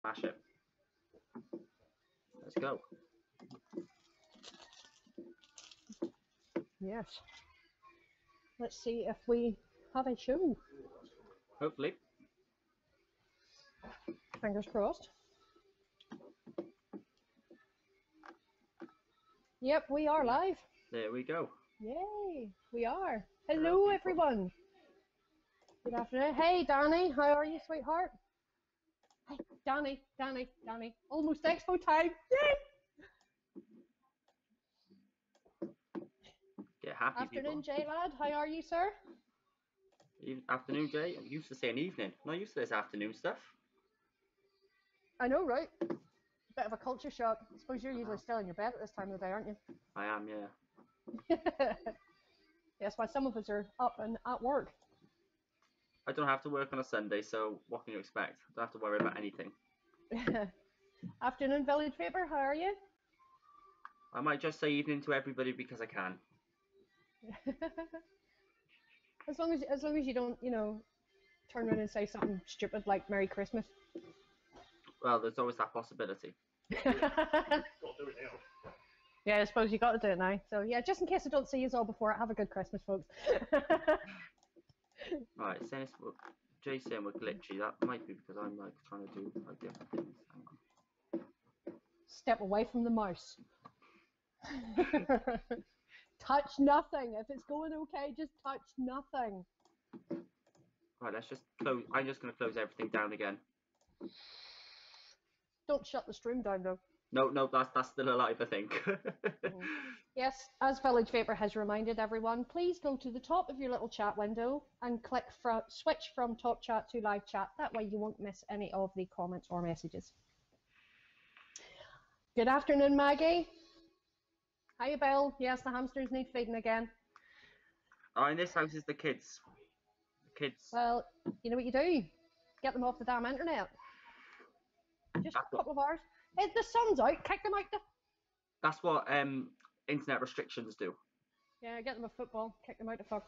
Smash it. Let's go. Yes. Let's see if we have a show. Hopefully. Fingers crossed. Yep, we are live. There we go. Yay, we are. Hello, everyone. Good afternoon. Hey, Danny, how are you, sweetheart? Hey, Danny. Almost expo time. Yay! Get happy, afternoon, people. Jay, lad. How are you, sir? Afternoon, Jay. I'm used to saying evening. Not used to this afternoon stuff. I know, right? Bit of a culture shock. I suppose you're usually still in your bed at this time of the day, aren't you? I am, yeah. Yes, why some of us are up and at work. I don't have to work on a Sunday, so what can you expect? I don't have to worry about anything. Afternoon, Village Vapor. How are you? I might just say evening to everybody because I can. as long as you don't, turn around and say something stupid like Merry Christmas. Well, there's always that possibility. Yeah, I suppose you got to do it now. So yeah, just in case I don't see you all before, have a good Christmas, folks. Right, Jay's saying we're glitchy. That might be because I'm like trying to do like different things. Hang on. Step away from the mouse. Touch nothing. If it's going okay, just touch nothing. Right, let's just close. I'm just going to close everything down again. Don't shut the stream down, though. No, that's still alive, I think. Yes, as Village Vapor has reminded everyone, please go to the top of your little chat window and switch from top chat to live chat. That way you won't miss any of the comments or messages. Good afternoon, Maggie. Hiya, Bill. Yes, the hamsters need feeding again. Oh, in this house is the kids. The kids. Well, you know what you do? Get them off the damn internet. Just a couple of hours. If the sun's out, kick them out. That's what internet restrictions do. Yeah, get them a football, kick them out the fuck.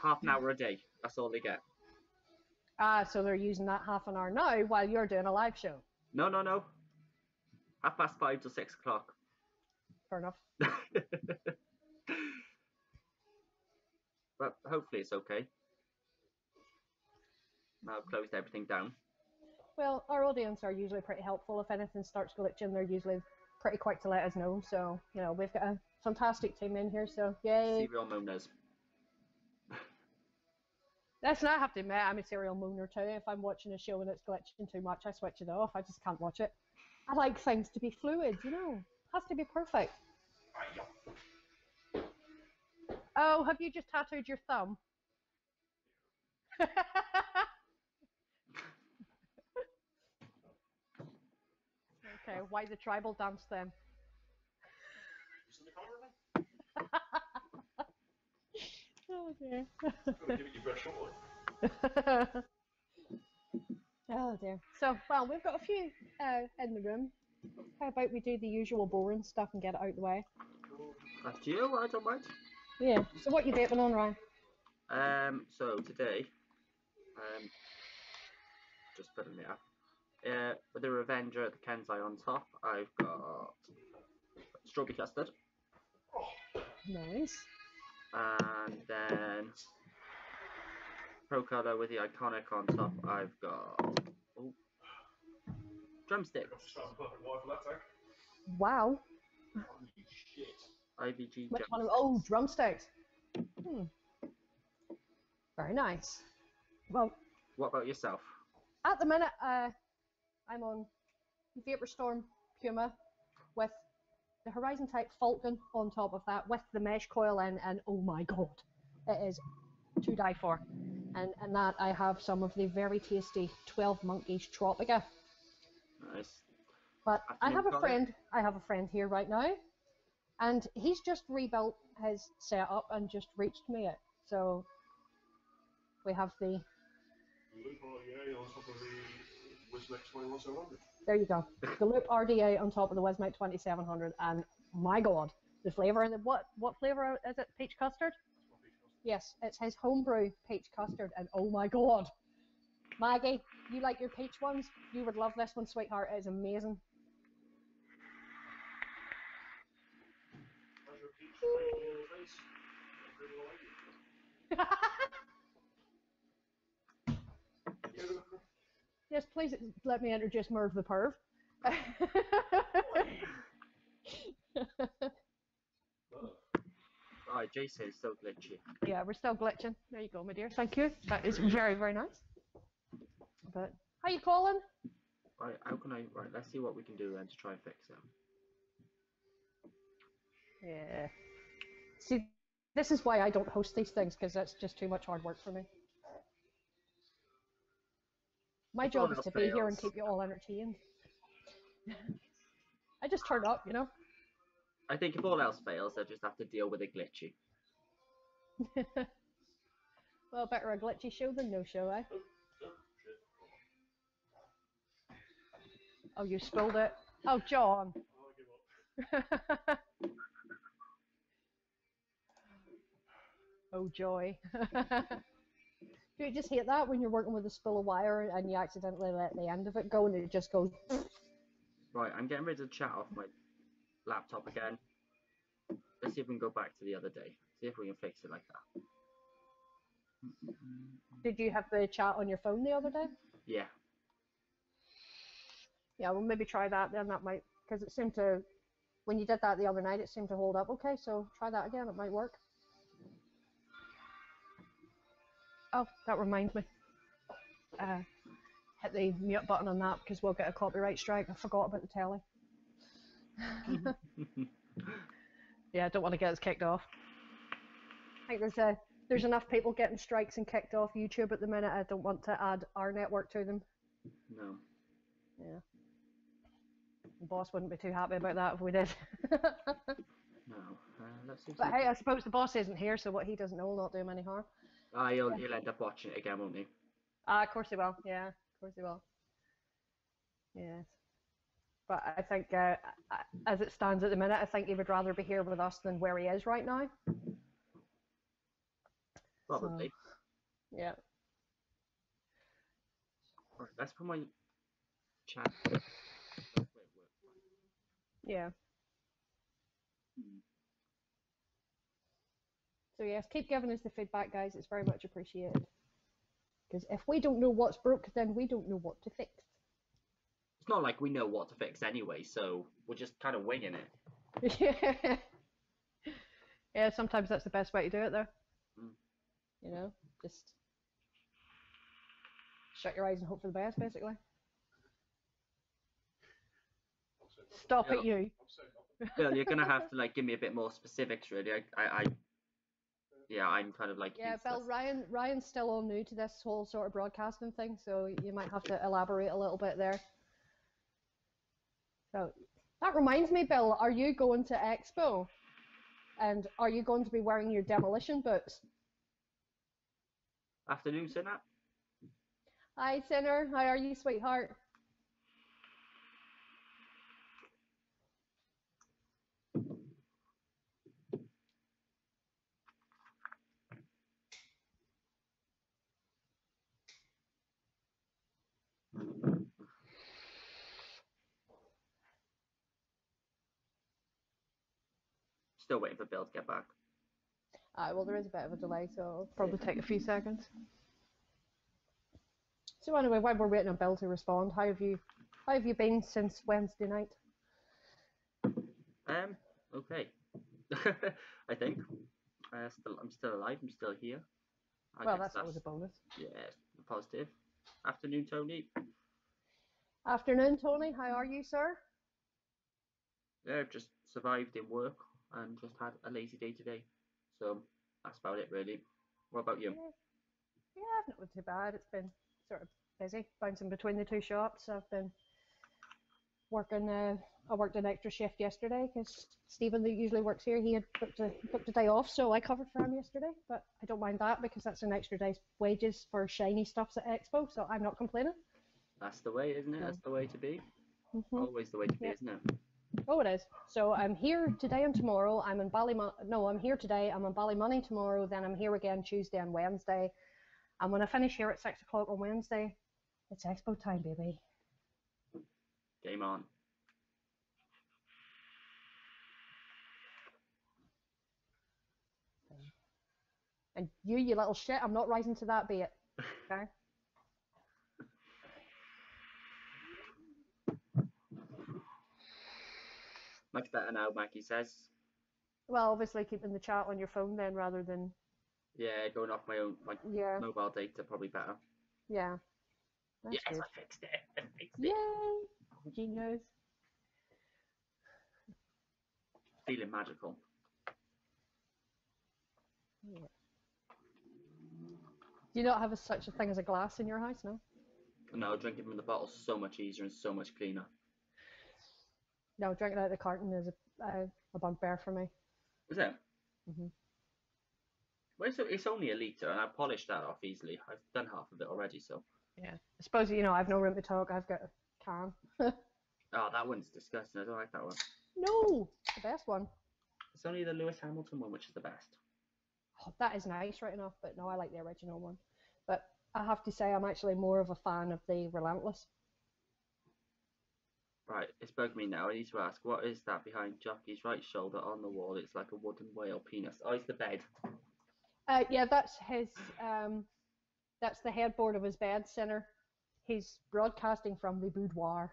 Half an hour a day. That's all they get. Ah, so they're using that half an hour now while you're doing a live show. No. 5:30 till 6 o'clock. Fair enough. But hopefully it's okay. Now I've closed everything down. Well, our audience are usually pretty helpful. If anything starts glitching, they're usually pretty quick to let us know. So, we've got a fantastic team in here, so yay. Serial moaners. That's not have to admit, I'm a serial mooner too. If I'm watching a show and it's glitching too much, I switch it off. I just can't watch it. I like things to be fluid, It has to be perfect. Oh, have you just tattooed your thumb? Okay, why the tribal dance then? Oh dear. Oh dear. So, well, we've got a few in the room. How about we do the usual boring stuff and get it out of the way? That's you, I don't mind. Yeah. So what you vaping on, Ryan? So today, just putting it up. With the Revenger, the Kenzai on top, I've got strawberry custard. Nice. And then Pro Color with the Iconic on top, I've got drumsticks. Wow. IVG Which one? Oh, drumsticks. Very nice. Well, what about yourself? At the minute, I'm on Vaporstorm Puma with the Horizon Type Falcon on top of that with the mesh coil in, and oh my god, it is to die for. And that I have some of the very tasty 12 Monkeys Tropica. Nice. But I have a friend here right now, and he's just rebuilt his setup and just reached me it. So we have the Loop RDA on top of the Wismec 21700. There you go. The Loop RDA on top of the Wismec 2700, and my god, the flavour in the what flavour is it? Peach custard? Peach custard. Yes, it's his homebrew peach custard, and oh my god, Maggie, you like your peach ones? You would love this one, sweetheart. It is amazing. How's your peach? Like me in the face? I really like it. Yes, please let me introduce Merv the Perv. Right, Jason is so glitchy. Yeah, we're still glitching. There you go, my dear. Thank you. That is very, very nice. But how you calling? Right, how can I? Right, let's see what we can do then to try and fix it. Yeah. See, this is why I don't host these things, because that's just too much hard work for me. My job is to be here and keep you all entertained. I just turn up, you know. I think if all else fails, they'll just have to deal with it glitchy. Well, better a glitchy show than no show, eh? Oh, shit. Oh, you spilled it. Oh, John. Oh, I give up. Oh, joy. Do you just hate that when you're working with a spool of wire and you accidentally let the end of it go and it just goes... Right, I'm getting rid of the chat off my laptop again. Let's see if we can go back to the other day. See if we can fix it like that. Did you have the chat on your phone the other day? Yeah. Yeah, well, maybe try that then. That might... Because it seemed to... When you did that the other night, it seemed to hold up okay, so try that again. It might work. Oh, that reminds me. Hit the mute button on that because we'll get a copyright strike. I forgot about the telly. Yeah, I don't want to get us kicked off. I think there's enough people getting strikes and kicked off YouTube at the minute. I don't want to add our network to them. No. Yeah. The boss wouldn't be too happy about that if we did. No. Let's see. But hey, I suppose the boss isn't here, so what he doesn't know will not do him any harm. He'll end up watching it again, won't he? Of course he will. Yeah, of course he will. Yes. But I think, as it stands at the minute, I think he would rather be here with us than where he is right now. Probably. So, yeah. Right, let's put my chat. Yeah. So yes, keep giving us the feedback, guys. It's very much appreciated. Because if we don't know what's broke, then we don't know what to fix. It's not like we know what to fix anyway, so we're just kind of winging it. Yeah. Yeah, sometimes that's the best way to do it, though. Mm. You know, just shut your eyes and hope for the best, basically. Stop it, you. Bill, you're gonna have to like give me a bit more specifics, really. Yeah, I'm kind of like. Yeah, Bill, Ryan's still all new to this whole sort of broadcasting thing, so you might have to elaborate a little bit there. So that reminds me, Bill, are you going to Expo? And are you going to be wearing your demolition boots? Afternoon, Sinat. Hi, Sinner. How are you, sweetheart? Still waiting for Bill to get back. Well, there is a bit of a delay, so it'll probably take a few seconds. So anyway, while we're waiting on Bill to respond, how have you been since Wednesday night? Okay. I think. I'm still alive. I'm still here. Well, that's always a bonus. Yeah, positive. Afternoon, Tony. Afternoon, Tony. How are you, sir? Yeah, just survived in work and just had a lazy day today. So that's about it, really. What about you? Yeah, not been too bad. It's been sort of busy, bouncing between the two shops. I've been working. I worked an extra shift yesterday because Stephen, that usually works here, he had booked a day off, so I covered for him yesterday. But I don't mind that because that's an extra day's wages for shiny stuffs at Expo, so I'm not complaining. That's the way, isn't it? That's the way to be. Always the way to be, isn't it? Oh, it is. So I'm here today and tomorrow. I'm in I'm here today. I'm in Ballymoney tomorrow. Then I'm here again Tuesday and Wednesday. And when I finish here at 6 o'clock on Wednesday, It's expo time, baby. Game on. And you little shit, I'm not rising to that bait. Okay? Much better now, Maggie says. Well, obviously keeping the chat on your phone then rather than... Yeah, going off my mobile data, probably better. Yeah. That's yes, good. I fixed it. I fixed it. Yay! Genius. Feeling magical. Yeah. Do you not have such a thing as a glass in your house, no? No, drinking from the bottle is so much easier and so much cleaner. No, drinking out of the carton is a bugbear for me. Is it? Mm-hmm. Well, it's only a litre, and I polished that off easily. I've done half of it already, so. Yeah. I suppose, I've no room to talk. I've got a can. Oh, that one's disgusting. I don't like that one. No! The best one. It's only the Lewis Hamilton one, which is the best. Oh, that is nice, right enough, but no, I like the original one. But I have to say, I'm actually more of a fan of the Relentless. Right, it's bugged me now. I need to ask, what is that behind Jockey's right shoulder on the wall? It's like a wooden whale penis. Oh, it's the bed. Yeah, that's his. That's the headboard of his bed center. He's broadcasting from the boudoir.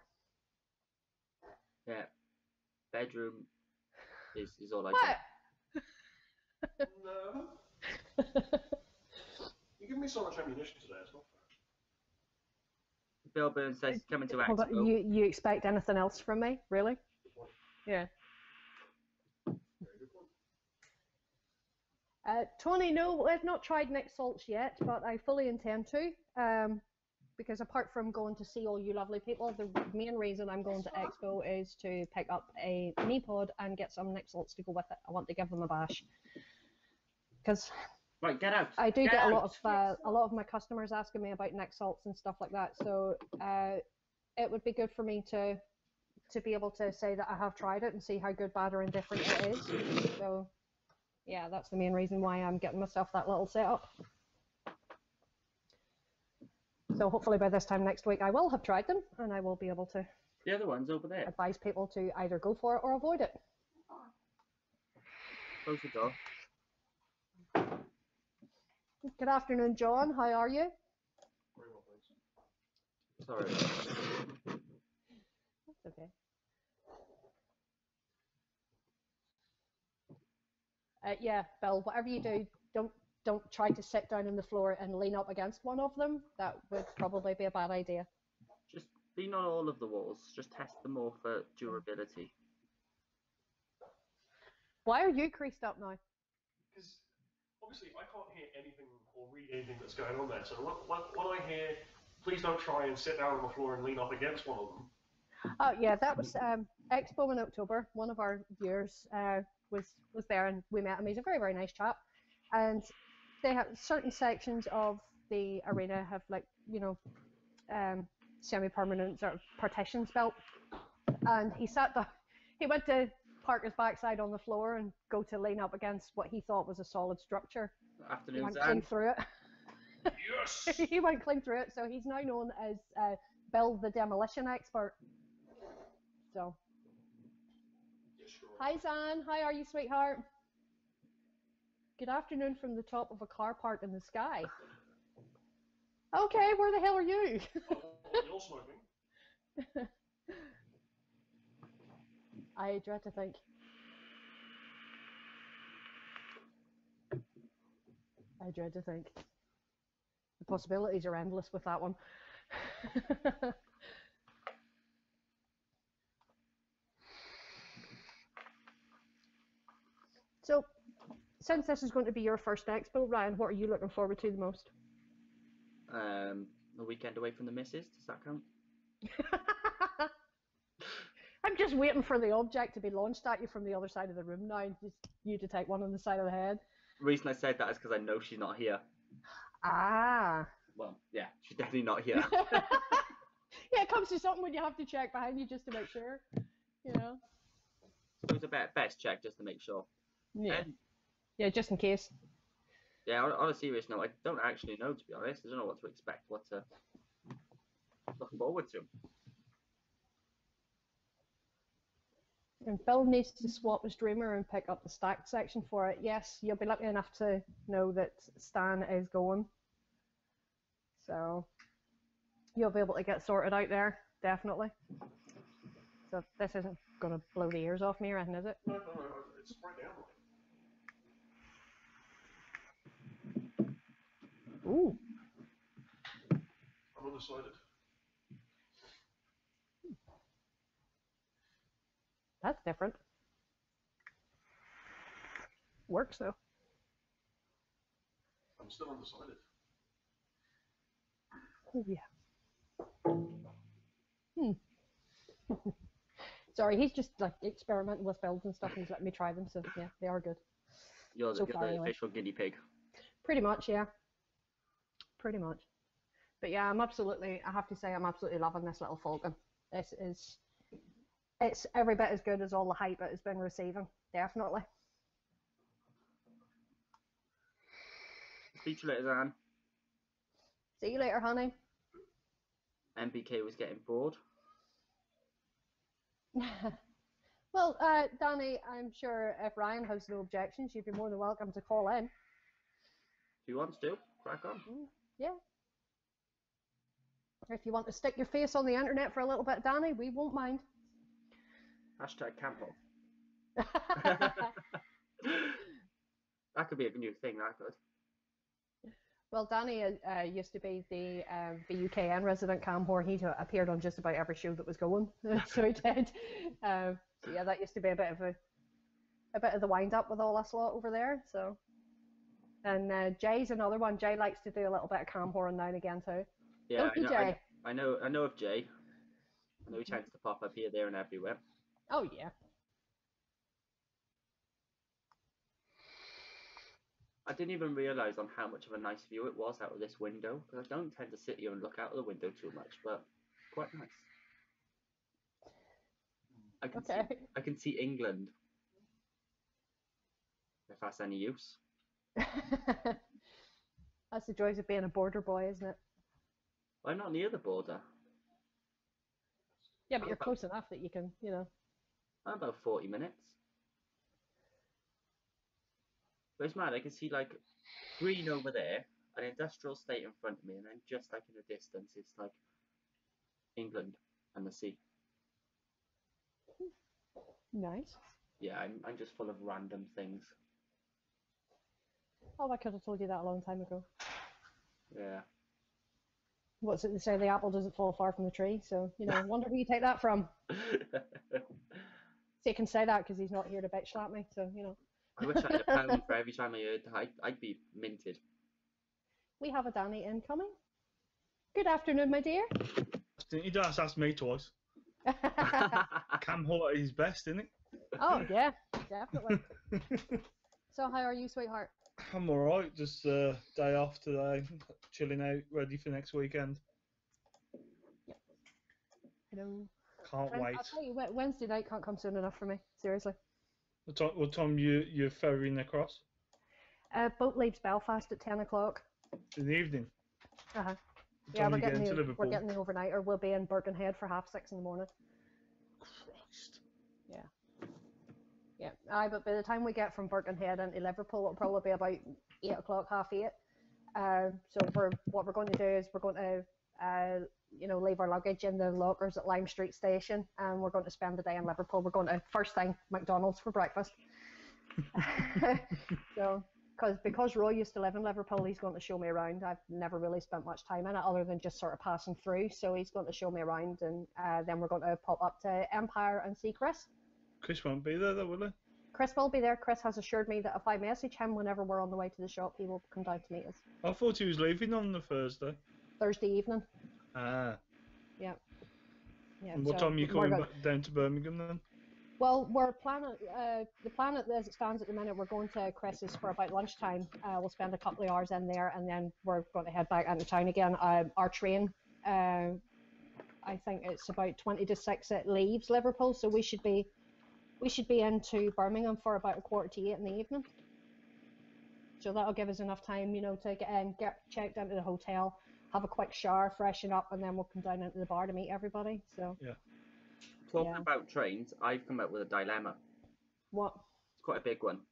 Yeah, bedroom is all I What? get. No. You give me so much ammunition today, it's not fair. Bill Burns says coming to Hold on, Expo. you expect anything else from me? Really? Good point. Yeah. Very good point. Tony, no, I've not tried Nick Salts yet, but I fully intend to. Because apart from going to see all you lovely people, the main reason I'm going to Expo is to pick up a knee pod and get some Nick Salts to go with it. I want to give them a bash. Because Right, get out. I do get get out. a lot of my customers asking me about Nick Salts and stuff like that. So it would be good for me to be able to say that I have tried it and see how good, bad, or indifferent it is. So yeah, that's the main reason why I'm getting myself that little setup. So hopefully by this time next week I will have tried them and I will be able to The other one's over there. advise people to either go for it or avoid it. Close the door. Good afternoon, John. How are you? Very well, thanks. Sorry. That's okay. Yeah, Bill, whatever you do, don't try to sit down on the floor and lean up against one of them. That would probably be a bad idea. Just lean on all of the walls. Just test them all for durability. Why are you creased up now? Because obviously I can't hear anything or read anything that's going on there. So when I hear, please don't try and sit down on the floor and lean up against one of them. Oh yeah, that was Expo in October. One of our viewers was there and we met him. He's a very, very nice chap. And they have certain sections of the arena have semi-permanent sort of partitions built. And he sat down. He went to park his backside on the floor and go to lean up against what he thought was a solid structure. Afternoon, He went clean through it. Yes! He went clean through it, so he's now known as Bill the Demolition Expert. So, Yes, sure. hi Zan, how are you, sweetheart? Good afternoon from the top of a car park in the sky. Okay, where the hell are you? You're smoking. I dread to think. I dread to think. The possibilities are endless with that one. So, since this is going to be your first expo, Ryan, what are you looking forward to the most? A weekend away from the missus. Does that count? I'm just waiting for the object to be launched at you from the other side of the room now, and just you to take one on the side of the head. The reason I said that is because I know she's not here. Ah. Well, yeah, she's definitely not here. Yeah, it comes to something when you have to check behind you just to make sure, you know. So it's a best check just to make sure. Yeah. Yeah, just in case. Yeah, on a serious note, I don't actually know, to be honest. I don't know what to expect. looking forward to. And Phil needs to swap his Dreamer and pick up the stacked section for it. Yes, you'll be lucky enough to know that Stan is going. So you'll be able to get sorted out there, definitely. So this isn't going to blow the ears off me or anything, is it? No, it's right down. Ooh. I'm undecided. That's different. Works though. I'm still undecided. Oh yeah. Sorry, he's just like experimenting with builds and stuff and he's letting me try them, so yeah, they are good. You're So the far, anyway. official guinea pig. Pretty much, yeah. Pretty much. But yeah, I have to say, I'm absolutely loving this little Falcon. It's every bit as good as all the hype it has been receiving, definitely. Speak to you later, Zan. See you later, honey. MBK was getting bored. Well, Danny, I'm sure if Ryan has no objections, you'd be more than welcome to call in. If he wants to, crack on. Yeah. If you want to stick your face on the internet for a little bit, Danny, we won't mind. Hashtag Campo. That could be a new thing, that could. Well, Danny used to be the UKN resident cam whore. He appeared on just about every show that was going, so he did. So yeah, that used to be a bit of the wind up with all us lot over there. So, and Jay's another one. Jay likes to do a little bit of cam whoring now and again too. Yeah, Jay? I know of Jay. I know he tends to pop up here, there, and everywhere. Oh yeah. I didn't even realise on how much of a nice view it was out of this window, because I don't tend to sit here and look out of the window too much, but quite nice. I can see England, if that's any use. That's the joys of being a border boy, isn't it? I'm not near the border. Yeah, but you're close enough that you can, I'm about 40 minutes. But it's mad, I can see like green over there, an industrial estate in front of me, and then just like in the distance, it's like England and the sea. Nice. Yeah, I'm just full of random things. Oh, I could have told you that a long time ago. Yeah. What's it they say? The apple doesn't fall far from the tree. So, wonder who you take that from. So you can say that because he's not here to bitch slap me. So, I wish I had a pound for every time I heard that. I'd be minted. We have a Danny incoming. Good afternoon, my dear. You don't have to ask me twice. Cam Hort is best, isn't it? Oh, yeah, definitely. So how are you, sweetheart? I'm alright, just day off today, chilling out, ready for next weekend. Yep. Hello. Can't wait. I'll tell you, Wednesday night can't come soon enough for me, seriously. What time you're ferrying across? Boat leaves Belfast at 10 o'clock. In the evening? Uh-huh. Yeah, we're getting the overnight, or we'll be in Birkenhead for 6:30 in the morning. Christ. Yeah. Yeah. But by the time we get from Birkenhead into Liverpool, it'll probably be about 8 o'clock, 8:30. So what we're going to do is we're going to leave our luggage in the lockers at Lime Street Station, and we're going to spend the day in Liverpool. We're going to first thing McDonald's for breakfast. So. Because Roy used to live in Liverpool, he's going to show me around. I've never really spent much time in it other than just sort of passing through. So he's going to show me around, and then we're going to pop up to Empire and see Chris. Chris won't be there though, will he? Chris will be there. Chris has assured me that if I message him whenever we're on the way to the shop, he will come down to meet us. I thought he was leaving on the Thursday. Thursday evening. Ah. Yeah. And what time are you coming back down to Birmingham then? Well, we're planning, the plan as it stands at the minute, we're going to Chris's for about lunchtime. We'll spend a couple of hours in there, and then we're going to head back into town again. Our train, I think it's about 20 to 6 it leaves Liverpool, so we should be into Birmingham for about 7:45 in the evening. So that'll give us enough time, to get in, get checked into the hotel, have a quick shower, freshen up, and then we'll come down into the bar to meet everybody. So Talking Yeah. about trains, I've come up with a dilemma. what? It's quite a big one.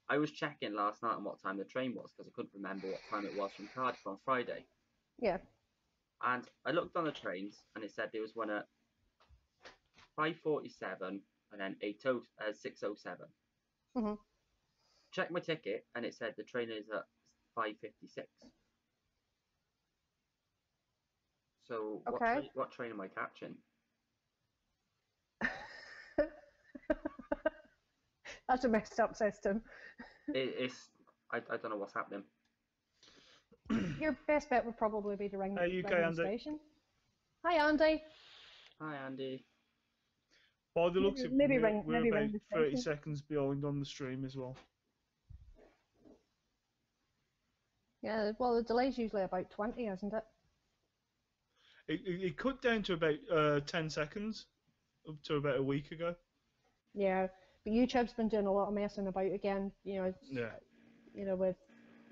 I was checking last night on what time the train was because I couldn't remember what time it was from Cardiff on Friday. Yeah. And I looked on the trains and it said there was one at 5:47 and then 6:07. Mhm. Checked my ticket and it said the train is at 5:56. So Okay. what train am I catching? That's a messed up system. I don't know what's happening. Your best bet would probably be to ring Hey, UK the Andy. station. Hi, Andy. Hi, Andy. By the looks of it, Maybe we're ring about the 30 station. seconds behind on the stream as well. Yeah, well, the delay's usually about 20, isn't it? It cut down to about 10 seconds up to about a week ago. Yeah, but YouTube's been doing a lot of messing about again. Yeah. With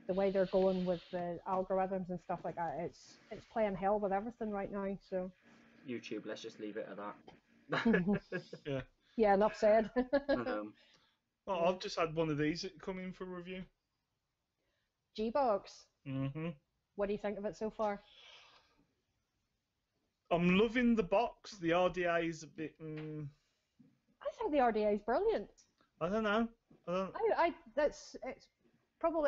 the way they're going with the algorithms and stuff like that. It's playing hell with everything right now. So YouTube, let's just leave it at that. Yeah. yeah, enough said. Well, I've just had one of these come in for review. G-Box. Mm-hmm. What do you think of it so far? I'm loving the box. The RDA is a bit. I think the RDA is brilliant. I don't know.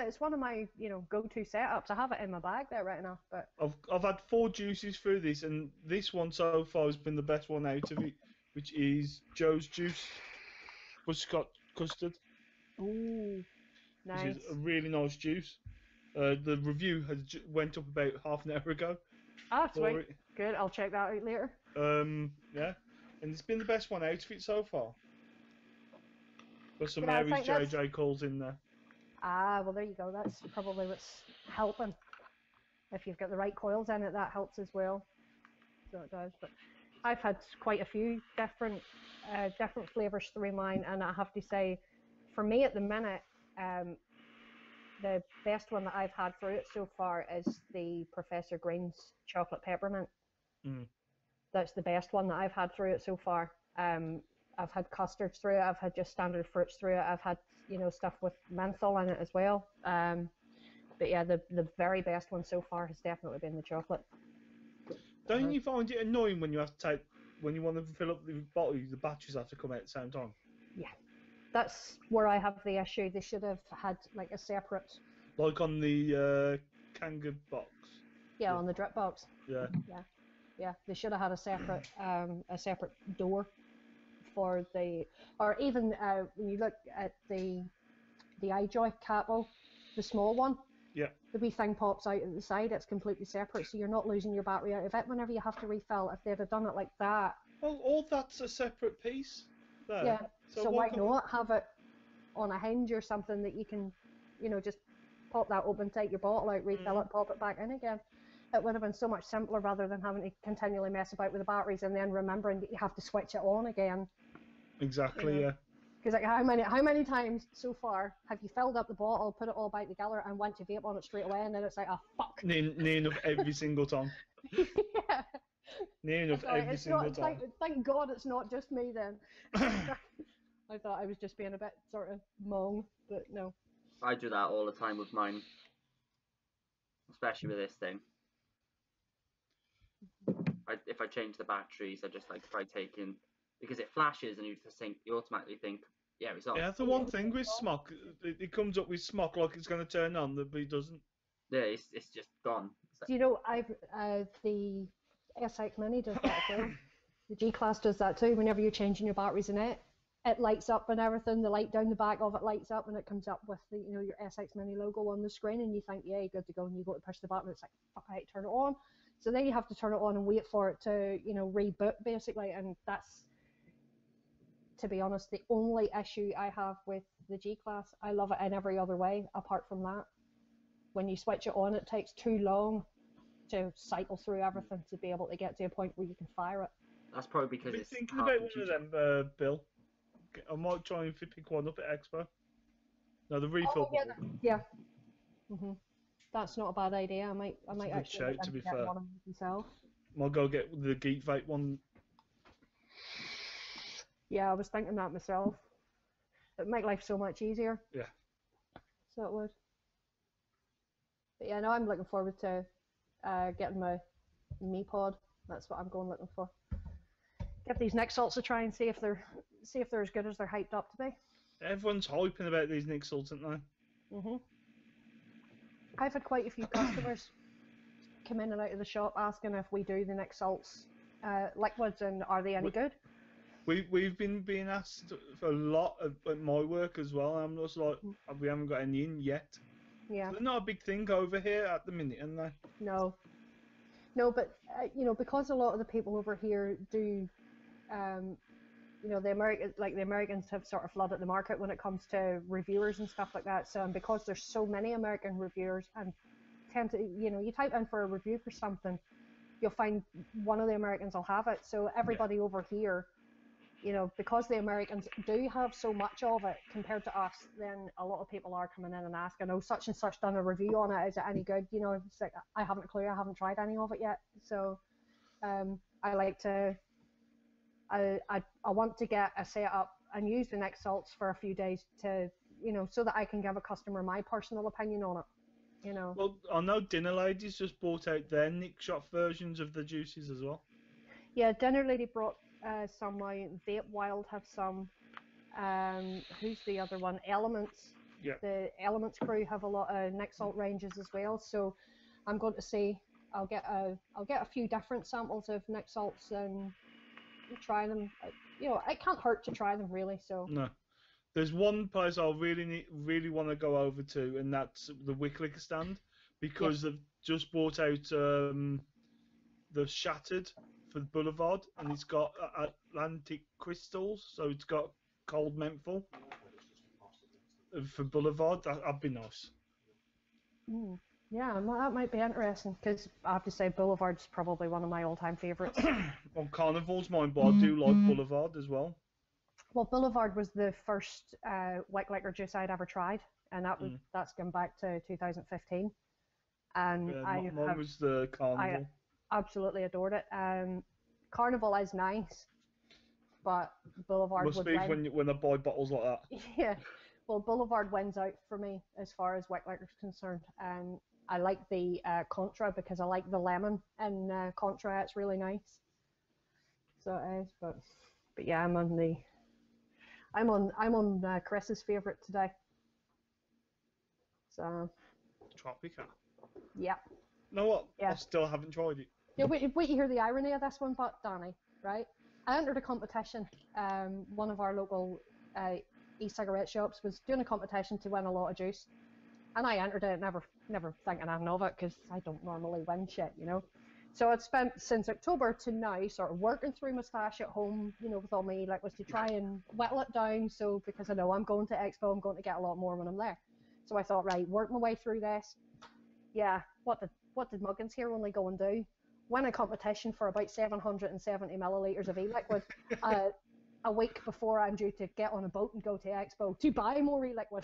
It's one of my go-to setups. I have it in my bag there right now. But I've had 4 juices through this, and this one so far has been the best one out of it, which is Joe's Juice Butterscotch Custard. ooh, nice. Which is a really nice juice. The review has went up about half an hour ago. Ah, for sweet. it. Good. I'll check that out later. Yeah, and it's been the best one out of it so far. Got some Yeah, I Mary's think JJ calls in there. Ah, well, there you go. That's probably what's helping. If you've got the right coils in it, that helps as well. So it does. But I've had quite a few different flavors through mine, and I have to say, for me at the minute, the best one that I've had through it so far is the Professor Green's chocolate peppermint. Mm. That's the best one that I've had through it so far. I've had custards through it. I've had just standard fruits through it. I've had stuff with menthol in it as well. But yeah, the very best one so far has definitely been the chocolate. Don't you find it annoying when you have to when you want to fill up the bottle, the batteries have to come out at the same time? Yeah, that's where I have the issue. They should have had like a separate. Like on the Kanga box. Yeah, on the drip box. Yeah. Yeah. They should have had a separate door for the, or even when you look at the iJoy capo, the small one. Yeah. The wee thing pops out at the side. It's completely separate, so you're not losing your battery out of it whenever you have to refill. If they'd have done it like that. Well, all that's a separate piece. There. Yeah. So why can't not have it on a hinge or something that you can, just pop that open, take your bottle out, refill it, pop it back in again. It would have been so much simpler rather than having to continually mess about with the batteries and then remembering that you have to switch it on again. Exactly. Yeah. Because like how many times so far have you filled up the bottle, put it all back together, and went to vape on it straight away, and then it's like, oh fuck. Near enough every single time. Yeah. Near enough every single time. Thank God it's not just me then. I thought I was just being a bit sort of mong, but no. I do that all the time with mine, especially with this thing. If I change the batteries, I just try taking, because it flashes and you automatically think, yeah, it's on. Yeah, that's the one thing with smoke. It comes up with smoke like it's going to turn on, but it doesn't. Yeah, it's just gone. Do you know, I've the SX Mini does that too. The G-Class does that too. Whenever you're changing your batteries in it, it lights up and everything. The light down the back of it lights up, and it comes up with the your SX Mini logo on the screen, and you think, yeah, you're good to go. And you go to push the button, and it's like, fuck, I hate to turn it on. So then you have to turn it on and wait for it to reboot basically, and that's, to be honest, the only issue I have with the G-Class. I love it in every other way apart from that. When you switch it on, it takes too long to cycle through everything to be able to get to a point where you can fire it. That's probably because I've been it's thinking half about the one of them, Bill. I might try and pick one up at Expo. No, the refill bottle. Yeah. Mhm. That's not a bad idea. I might a good actually shout, look to be into getting fair. one of them myself. I'll go get the Geek Vape one. Yeah, I was thinking that myself. It'd make life so much easier. Yeah. So it would. But yeah, no, I'm looking forward to getting my Mi Pod. That's what I'm going looking for. Give these Nick Salts a try and see if they're as good as they're hyped up to be. Everyone's hyping about these Nick Salts, aren't they? Mhm. I've had quite a few customers come in and out of the shop asking if we do the Nick Salts liquids and are they any good? We've been being asked for a lot at my work as well. I'm just like, we haven't got any in yet. Yeah. So they're not a big thing over here at the minute, are they? No, but because a lot of the people over here do, the Americans have sort of flooded the market when it comes to reviewers and stuff like that. So, and because there's so many American reviewers and tend to, you type in for a review for something, you'll find one of the Americans will have it. So everybody over here, because the Americans do have so much of it compared to us, then a lot of people are coming in and asking, oh, such and such done a review on it, is it any good? It's like, I haven't a clue, I haven't tried any of it yet. So I want to get a setup and use the Nick Salts for a few days to, so that I can give a customer my personal opinion on it, Well, I know Dinner Ladies just brought out their Nick Shop versions of the juices as well. Yeah, Dinner Lady brought some out. Vape Wild have some. Who's the other one? Elements. Yeah. The Elements crew have a lot of Nick Salt ranges as well. So I'm going to say I'll get a few different samples of Nick Salts and try them. It can't hurt to try them, really. So No. There's one place I really want to go over to, and that's the Wicklicker stand, because they've just brought out the Shattered for the Boulevard, and it's got Atlantic crystals, so it's got cold menthol for Boulevard. That'd be nice. Yeah, that might be interesting, because I have to say Boulevard's probably one of my all-time favourites. Well, Carnival's mine, but I do like Boulevard as well. Well, Boulevard was the first white liquor juice I'd ever tried, and that's gone back to 2015. And mine was the Carnival. I absolutely adored it. Carnival is nice, but Boulevard Must would be win. when I buy bottles like that. Yeah, well, Boulevard wins out for me as far as white liquor is concerned. I like the Contra because I like the lemon in Contra. It's really nice. So it is, but yeah, I'm on Chris's favourite today. So. Tropica. Yeah. You know what? Yeah. I still haven't tried it. Yeah, wait, you hear the irony of this one, but Danny, right? I entered a competition. One of our local e-cigarette shops was doing a competition to win a lot of juice, and I entered it, never thinking anything of it, because I don't normally win shit, So I'd spent since October to now sort of working through my stash at home, with all my liquids to try and whittle it down. So because I know I'm going to Expo, I'm going to get a lot more when I'm there. So I thought, right, work my way through this. Yeah, what did Muggins here only go and do? Win a competition for about 770 millilitres of e-liquid a week before I'm due to get on a boat and go to Expo to buy more e-liquid.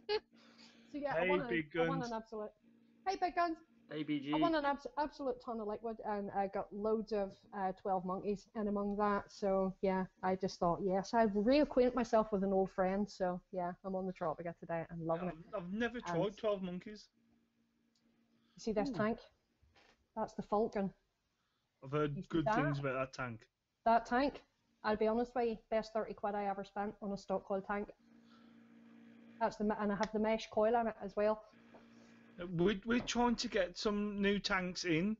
So yeah, Hey, I won Guns. an absolute. Hey, Big Guns. ABG. I won an absolute ton of liquid, and I got loads of 12 monkeys in among that. So yeah, I just thought, yes, I've reacquainted myself with an old friend. So yeah, I'm on the Tropica today. I'm loving it. I've never tried 12 monkeys. You see this tank? That's the Falcon. I've heard good things about that tank. That tank, I'll be honest with you, best 30 quid I ever spent on a stock coil tank. And I have the mesh coil in it as well. We're trying to get some new tanks in,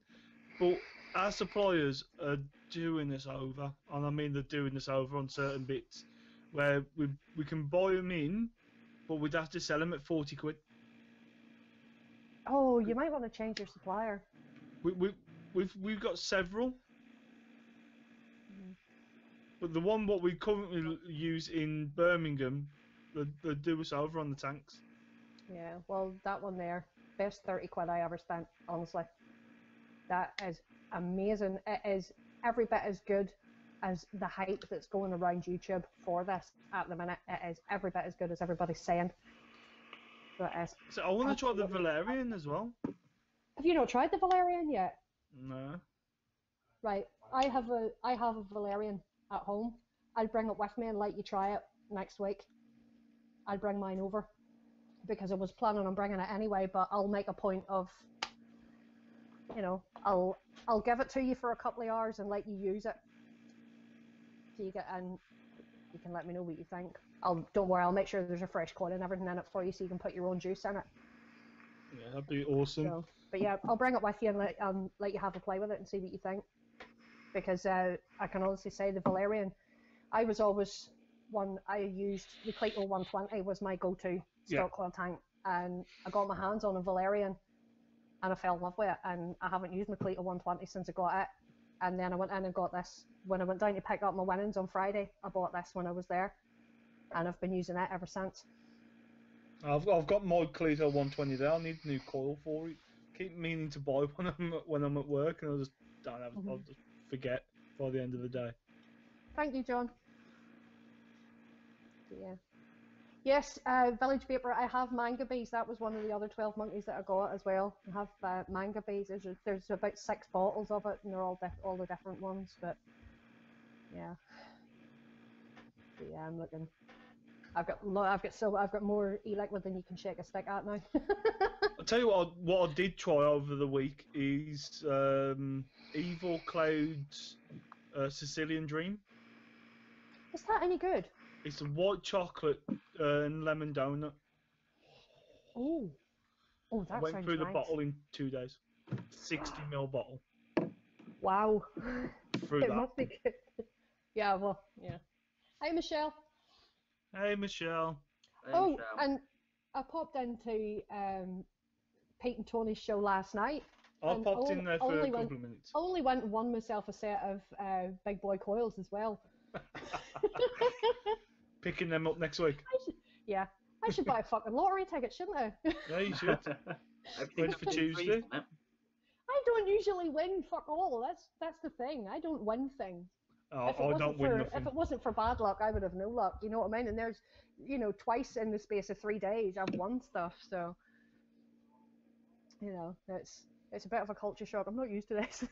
but our suppliers are doing us over, and I mean they're doing us over on certain bits, where we can buy them in, but we'd have to sell them at 40 quid. Oh, you might want to change your supplier. We've got several, but the one what we currently use in Birmingham, they do us over on the tanks. Yeah, well, that one there, best 30 quid I ever spent, honestly. That is amazing. It is every bit as good as the hype that's going around YouTube for this at the minute. It is every bit as good as everybody's saying. But So I want to try the Valerian as well. have you not tried the Valerian yet? No. Right. I have a Valerian at home. I'll bring it with me and let you try it next week. I'll bring mine over because I was planning on bringing it anyway. But I'll make a point of, I'll give it to you for a couple of hours and let you use it. So you can let me know what you think. Don't worry, I'll make sure there's a fresh coil and everything in it for you, so you can put your own juice in it. Yeah, that'd be awesome. So, but yeah, I'll bring it with you and let you have a play with it and see what you think. Because I can honestly say the Valerian, I was always one I used. The Cleto 120 was my go-to stock coil tank, and I got my hands on a Valerian, and I fell in love with it. And I haven't used my Cleto 120 since I got it. And then I went in and got this when I went down to pick up my winnings on Friday. I bought this when I was there, and I've been using it ever since. I've got my Cleto 120 there. I need a new coil for it. Keep meaning to buy when I'm at work, and I just don't have. I'll just forget by the end of the day. Thank you, John. Yeah. Yes, Village Vapor. I have manga bees. That was one of the other 12 monkeys that I got as well. I have manga bees. There's about 6 bottles of it, and they're all the different ones. But yeah, I'm looking. I've got more e-liquid than you can shake a stick at now. I'll tell you what I did try over the week is Evil Cloud's Sicilian Dream. Is that any good? It's a white chocolate and lemon donut. Oh, that I went sounds through the nice. bottle in 2 days. 60ml bottle. Wow. Through It that. must be good. Yeah, well, yeah. Hi, Michelle. Hey, Michelle. Oh, and I popped into Pete and Tony's show last night. I popped in there for a couple of minutes. Only went and won myself a set of big boy coils as well. Picking them up next week. I should buy a fucking lottery ticket, shouldn't I? Yeah, you should. Ready for Tuesday. I don't usually win fuck all. That's the thing. I don't win things. I don't win nothing. If it wasn't for bad luck, I would have no luck. You know what I mean? And there's, twice in the space of 3 days, I've won stuff. So, it's a bit of a culture shock. I'm not used to this.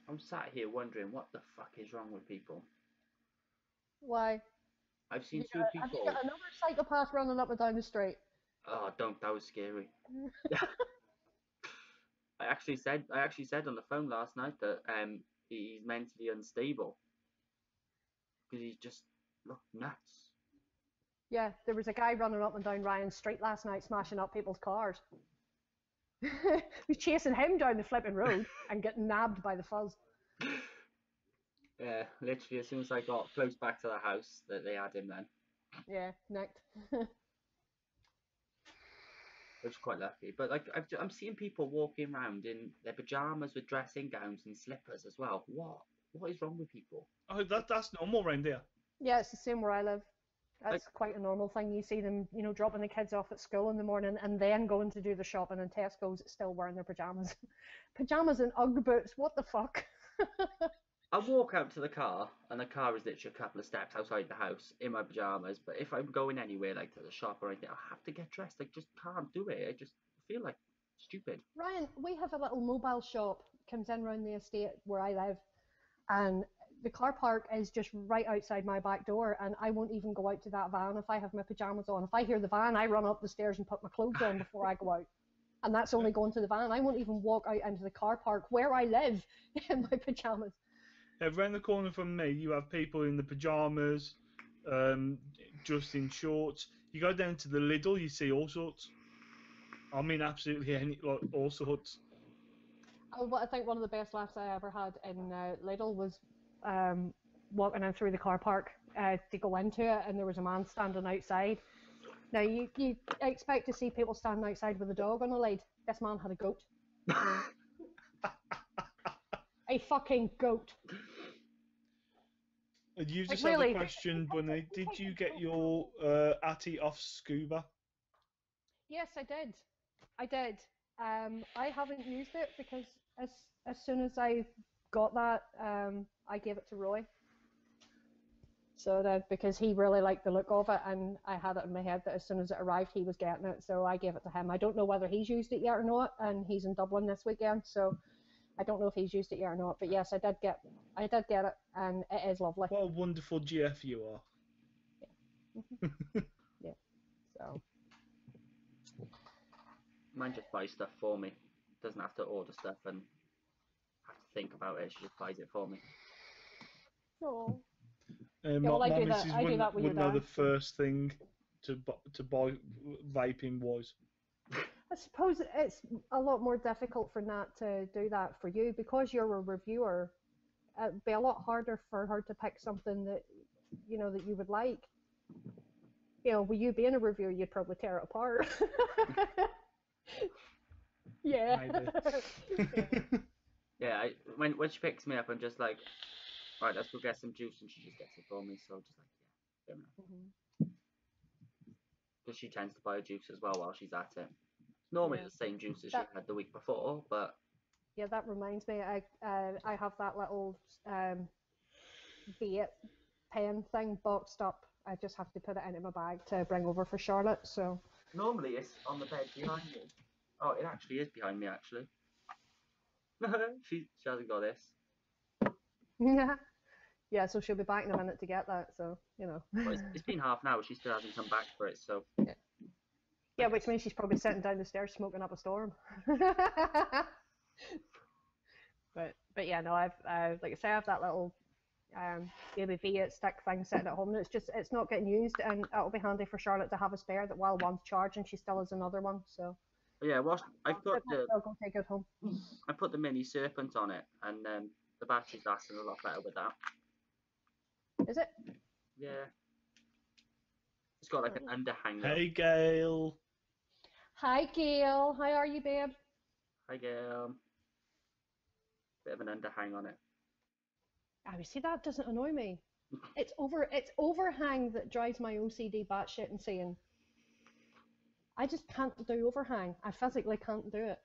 I'm sat here wondering what the fuck is wrong with people. Why? I've seen two people. Have you got another psychopath running up and down the street? Oh, don't! That was scary. I actually said on the phone last night that he's mentally unstable because he's just looked nuts. Yeah, there was a guy running up and down Ryan Street last night, smashing up people's cars. He was chasing him down the flipping road and getting nabbed by the fuzz. Yeah, literally as soon as I got close back to the house, that they had him then. Yeah, nicked. Which is quite lucky. But like, I'm seeing people walking around in their pajamas with dressing gowns and slippers as well. What is wrong with people? Oh, that's normal around here. Yeah, it's the same where I live. That's quite a normal thing. You see them, dropping the kids off at school in the morning and then going to do the shopping in Tesco's still wearing their pajamas. Pajamas and Ugg boots, what the fuck? I walk out to the car and the car is literally a couple of steps outside the house in my pajamas. But if I'm going anywhere like to the shop or anything, I have to get dressed. I just can't do it. I just feel like stupid. Ryan, we have a little mobile shop comes in around the estate where I live, and the car park is just right outside my back door, and I won't even go out to that van if I have my pajamas on. If I hear the van, I run up the stairs and put my clothes on before I go out. And that's only going to the van. I won't even walk out into the car park where I live in my pajamas. Around the corner from me, you have people in the pajamas, just in shorts. You go down to the Lidl, you see all sorts. I mean, absolutely all sorts. Oh, I think one of the best laughs I ever had in Lidl was walking in through the car park to go into it, and there was a man standing outside. Now, you expect to see people standing outside with a dog on a lead. This man had a goat. A fucking goat. You just had a question, Bunny. Did you get your Atty off Scuba? Yes, I did. I haven't used it because as soon as I got that, I gave it to Roy. So that because he really liked the look of it, and I had it in my head that as soon as it arrived, he was getting it. So I gave it to him. I don't know whether he's used it yet or not, and he's in Dublin this weekend, so I don't know if he's used it yet or not. But yes, I did get it, and it is lovely. What a wonderful GF you are. Yeah. So. Mine just buys stuff for me. Doesn't have to order stuff and have to think about it. She just buys it for me. Oh. My well, I do missus that. I do that with wouldn't your know dad. the first thing to buy vaping was. I suppose it's a lot more difficult for Nat to do that for you because you're a reviewer. It'd be a lot harder for her to pick something that that you would like. With you being a reviewer, you'd probably tear it apart. Yeah. Yeah, when she picks me up, I'm just like, right, let's go get some juice, and she just gets it for me. So just like, yeah, fair enough. Because she tends to buy a juice as well while she's at it. It's normally the same juice as she had the week before, but yeah, that reminds me. I have that little Vape pen thing boxed up. I just have to put it into my bag to bring over for Charlotte. So normally it's on the bed behind me. Oh, it actually is behind me, actually. she hasn't got this. Yeah, so she'll be back in a minute to get that. So Well, it's been half an hour. She still hasn't come back for it. So yeah, which means she's probably sitting down the stairs smoking up a storm. But yeah, no, I've like I say, I have that little baby V8 stick thing sitting at home, and it's not getting used, and it'll be handy for Charlotte to have a spare that while one's charging, she still has another one. So yeah, well, I'll go take it home. I put the mini serpent on it, and the battery's lasting a lot better with that. Is it? Yeah. It's got like an underhang. Hey, Gail. Hi, Gail. How are you, babe? Hi, Gail. Bit of an underhang on it. You see, that doesn't annoy me. It's overhang that drives my OCD batshit insane. I just can't do overhang. I physically can't do it.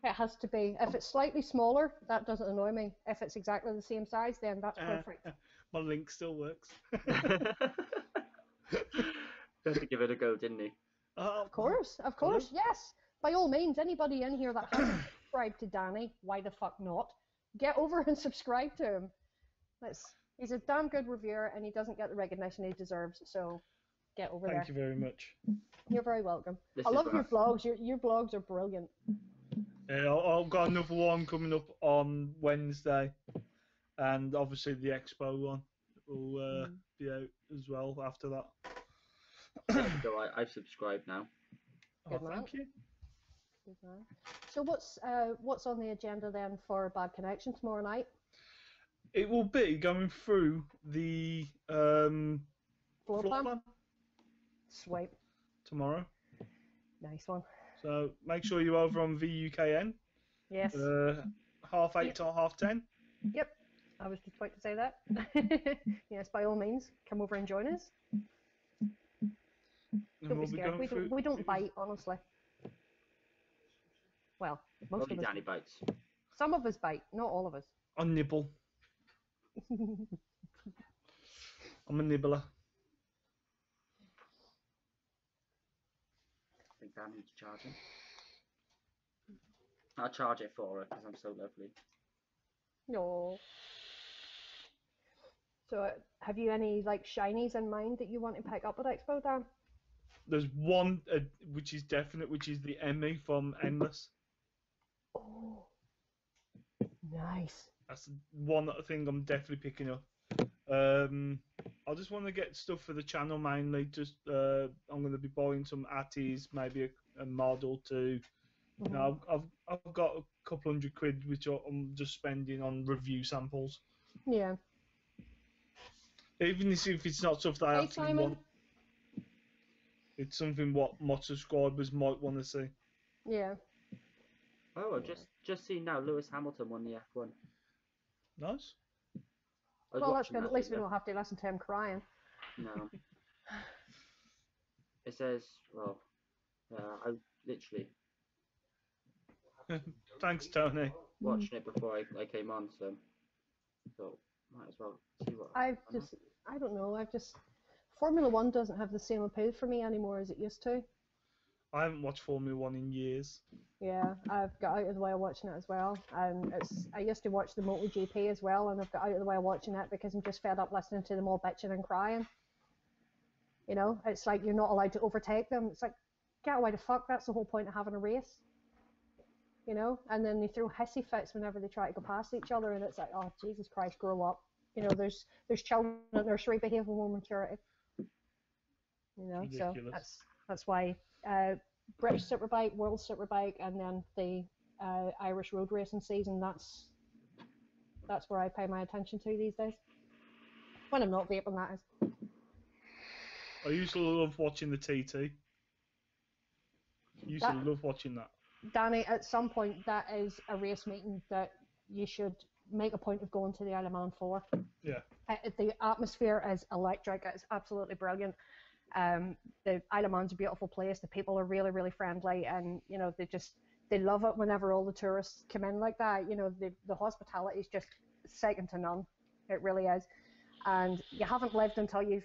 It has to be. If it's slightly smaller, that doesn't annoy me. If it's exactly the same size, then that's perfect. My link still works. Had to give it a go, didn't he? Of course, yes. By all means, anybody in here that hasn't subscribed to Danny, why the fuck not? Get over and subscribe to him. He's a damn good reviewer, and he doesn't get the recognition he deserves. So get over there. Thank you very much. You're very welcome. I love your vlogs. Your vlogs are brilliant. I've got another one coming up on Wednesday, and obviously the Expo one will be out as well after that. So I've subscribed now. Good man. Thank you. Good man. So what's on the agenda then for Bad Connection tomorrow night? It will be going through the floor plan. Sweet. Tomorrow. Nice one. So make sure you're over on VUKN. Yes. 8:30 till 10:30. Yep. I was just about to say that. Yes, by all means, come over and join us. Don't be scared. We don't bite, honestly. Well, most Only of us. Danny bites. Some of us bite, not all of us. I nibble. I'm a nibbler. I think Dan needs charging. I'll charge it for her because I'm so lovely. No. So, have you any like shinies in mind that you want to pick up at Expo, Dan? There's one which is definite, which is the Emmy from Endless. Oh, nice. That's one thing I'm definitely picking up. I just want to get stuff for the channel mainly. Just I'm going to be buying some Atties, maybe a mod or two. You know, I've got a couple £100 which I'm just spending on review samples. Yeah. Even if it's not stuff that I actually want. It's something what my subscribers might want to see. Yeah. Oh, I've just seen now Lewis Hamilton won the F1. Nice. Well, that's good. At least we don't have to listen to him crying. No. It says, well, I literally Thanks, Tony. watched it before I came on, so Might as well see what. I don't know. Formula One doesn't have the same appeal for me anymore as it used to. I haven't watched Formula One in years. Yeah, I've got out of the way of watching it as well. And I used to watch the MotoGP as well, and I've got out of the way of watching it because I'm just fed up listening to them all bitching and crying. You know, it's like you're not allowed to overtake them. It's like, get away the fuck, that's the whole point of having a race. You know, and then they throw hissy fits whenever they try to go past each other, and it's like, oh, Jesus Christ, grow up. You know, there's children at nursery behave with more maturity. You know, Ridiculous. so that's why British Superbike, World Superbike, and then the Irish road racing season. That's where I pay my attention to these days. When I'm not vaping, that is. I used to love watching the TT. Used to love watching that. Danny, at some point, that is a race meeting that you should make a point of going to the Isle of Man for. Yeah. The atmosphere is electric. It's absolutely brilliant. The Isle of Man's a beautiful place. The people are really, really friendly, and you know they love it whenever all the tourists come in like that. You know, the hospitality is just second to none. It really is. And you haven't lived until you've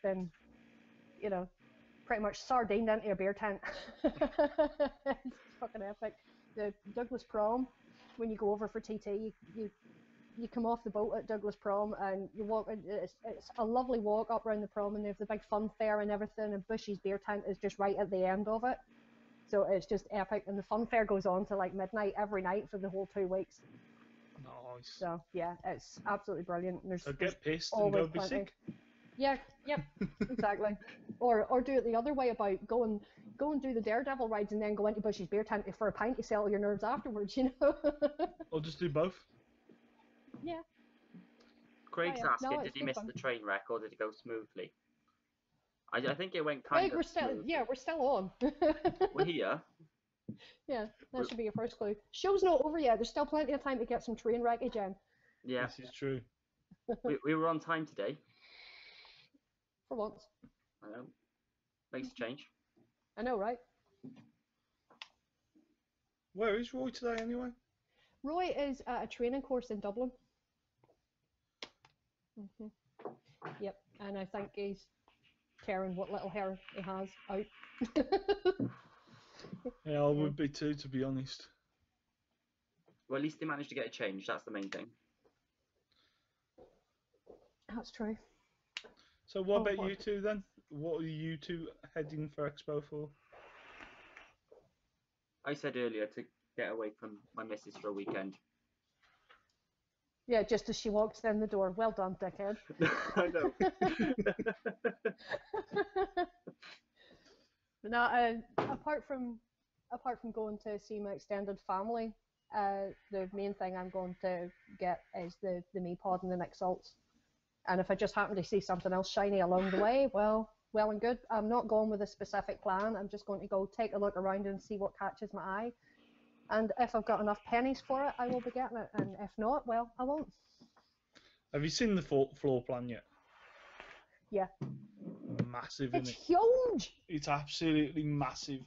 been pretty much sardined into a beer tent. It's fucking epic. The Douglas Prom, when you go over for TT, you come off the boat at Douglas Prom and you walk. It's a lovely walk up around the prom, and they have the big fun fair and everything. And Bushy's beer tent is just right at the end of it, so it's just epic. And the fun fair goes on to like midnight every night for the whole 2 weeks. Nice. So yeah, it's absolutely brilliant. And So get pissed and go be sick. Yeah, yep, exactly. Or do it the other way about go and do the Daredevil rides and then go into Bushy's beer tent for a pint to settle your nerves afterwards, you know. Or just do both. Yeah. Craig's yeah. asking, No, did it's he good miss fun. the train wreck or did it go smoothly? I think it went kind Craig, of smooth. we're still on. We're here. Yeah, that should be your first clue. Show's not over yet. There's still plenty of time to get some train wreckage in. Yeah, This is true. we were on time today. For once. I know. Makes a change. I know, right? Where is Roy today anyway? Roy is at a training course in Dublin. Yep, and I think he's tearing what little hair he has out. Yeah, I would be too, to be honest. Well, at least they managed to get a change. That's the main thing. That's true. So what about you two then? What are you two heading for Expo for? I said earlier to get away from my missus for a weekend. Yeah, just as she walks in the door. Well done, dickhead. I know. Now, apart from going to see my extended family, the main thing I'm going to get is the Me Pod and the Nick Salts. And if I just happen to see something else shiny along the way, well and good. I'm not going with a specific plan. I'm just going to go take a look around and see what catches my eye. And if I've got enough pennies for it, I will be getting it. And if not, well, I won't. Have you seen the floor plan yet? Yeah. Massive, It's isn't it? huge! It's absolutely massive.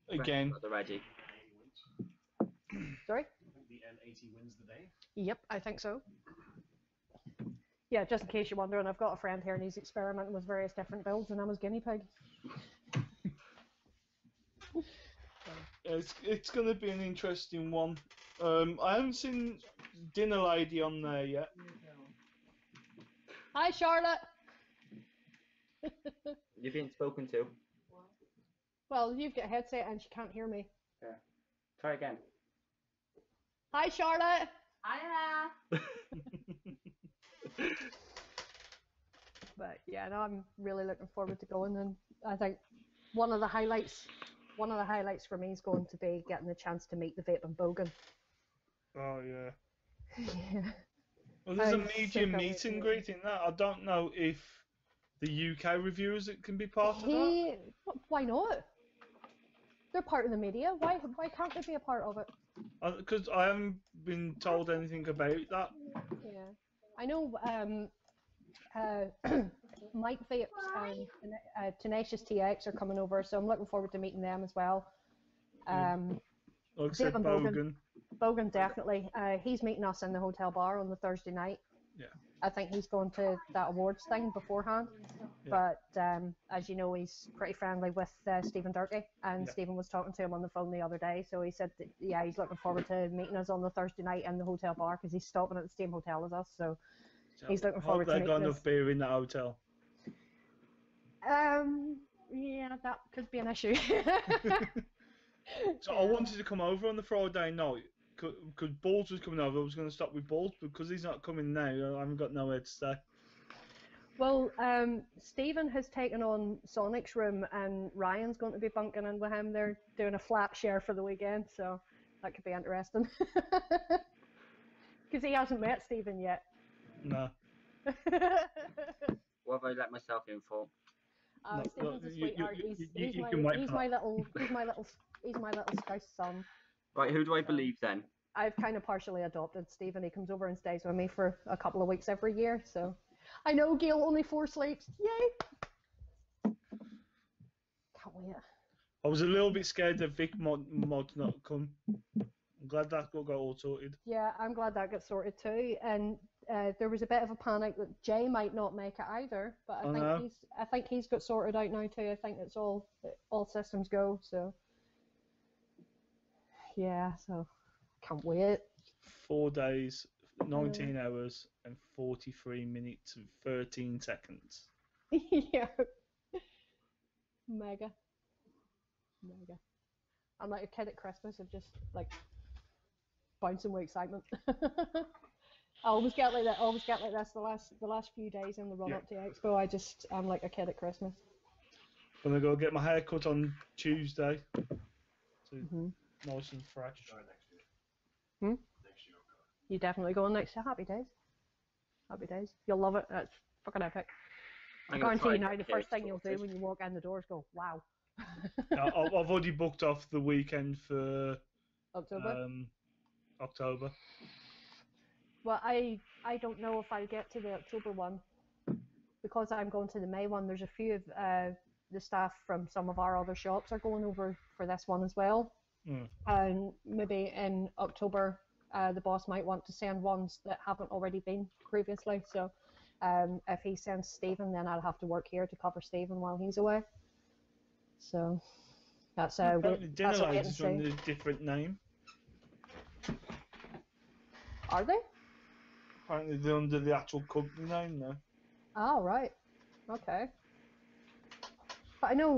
Again. They're ready. Sorry? I think the N80 wins the day. Yep, I think so. Yeah, just in case you're wondering, I've got a friend here and he's experimenting with various different builds and I'm his guinea pig. It's going to be an interesting one. I haven't seen Dinner Lady on there yet. Hi, Charlotte! You're being spoken to. Well, you've got a headset and she can't hear me. Yeah. Try again. Hi, Charlotte! Hiya! But yeah, no, I'm really looking forward to going, and I think one of the highlights for me is going to be getting the chance to meet the Vaping Bogan. Oh, yeah. Yeah. Well, there's a I'm media sick of meet it, and yeah. greet in that. I don't know if the UK reviewers can be part of that. Why not? They're part of the media. Why can't they be a part of it? Because I haven't been told anything about that. Yeah, I know. Mike Vapes and Tenacious TX are coming over, so I'm looking forward to meeting them as well. Except Vaping Bogan. Bogan definitely. He's meeting us in the hotel bar on the Thursday night. Yeah. I think he's going to that awards thing beforehand. Yeah. But as you know, he's pretty friendly with Stephen Durkee, and Yeah. Stephen was talking to him on the phone the other day. So he said, that, yeah, he's looking forward to meeting us on the Thursday night in the hotel bar because he's stopping at the same hotel as us. So he's looking Hope forward to they got meeting enough us. beer in that hotel. Yeah, that could be an issue. So I wanted to come over on the Friday night because Balls was coming over. I was going to stop with Balls, but because he's not coming now, I haven't got nowhere to stay. Well, Stephen has taken on Sonic's room, and Ryan's going to be bunking in with him. They're doing a flat share for the weekend, so that could be interesting. Because he hasn't met Stephen yet. No. What have I let myself in for? No, Stephen's a you- sweetheart. you He's can wait he's for my little scouse son. Right, who do I believe then? I've kind of partially adopted Stephen. He comes over and stays with me for a couple of weeks every year. So I know, Gail, only 4 sleeps. Yay! Can't wait. I was a little bit scared that Vic might not come. I'm glad that got all sorted. Yeah, I'm glad that got sorted too. And there was a bit of a panic that Jay might not make it either, but I think he's got sorted out now too. I think it's all systems go. So yeah, so can't wait. 4 days, 19 hours, and 43 minutes and 13 seconds. Yeah. Mega. I'm like a kid at Christmas of just like bouncing with excitement. I always get like that. The last few days in the run up to Expo, I'm like a kid at Christmas. I'm gonna go get my hair cut on Tuesday. So nice and fresh. Next year. You definitely going next year. Happy days. You'll love it. That's fucking epic. I guarantee you now the first thing you'll do when you walk in the door is go, wow. I've already booked off the weekend for October. October. Well, I don't know if I'll get to the October one because I'm going to the May one. There's a few of the staff from some of our other shops are going over for this one as well. And maybe in October, the boss might want to send ones that haven't already been previously. So if he sends Stephen, then I'll have to work here to cover Stephen while he's away. So that's a Dinner Ladies is under a different name. Are they? Apparently they're under the actual company name now. Oh, right. Okay. But I know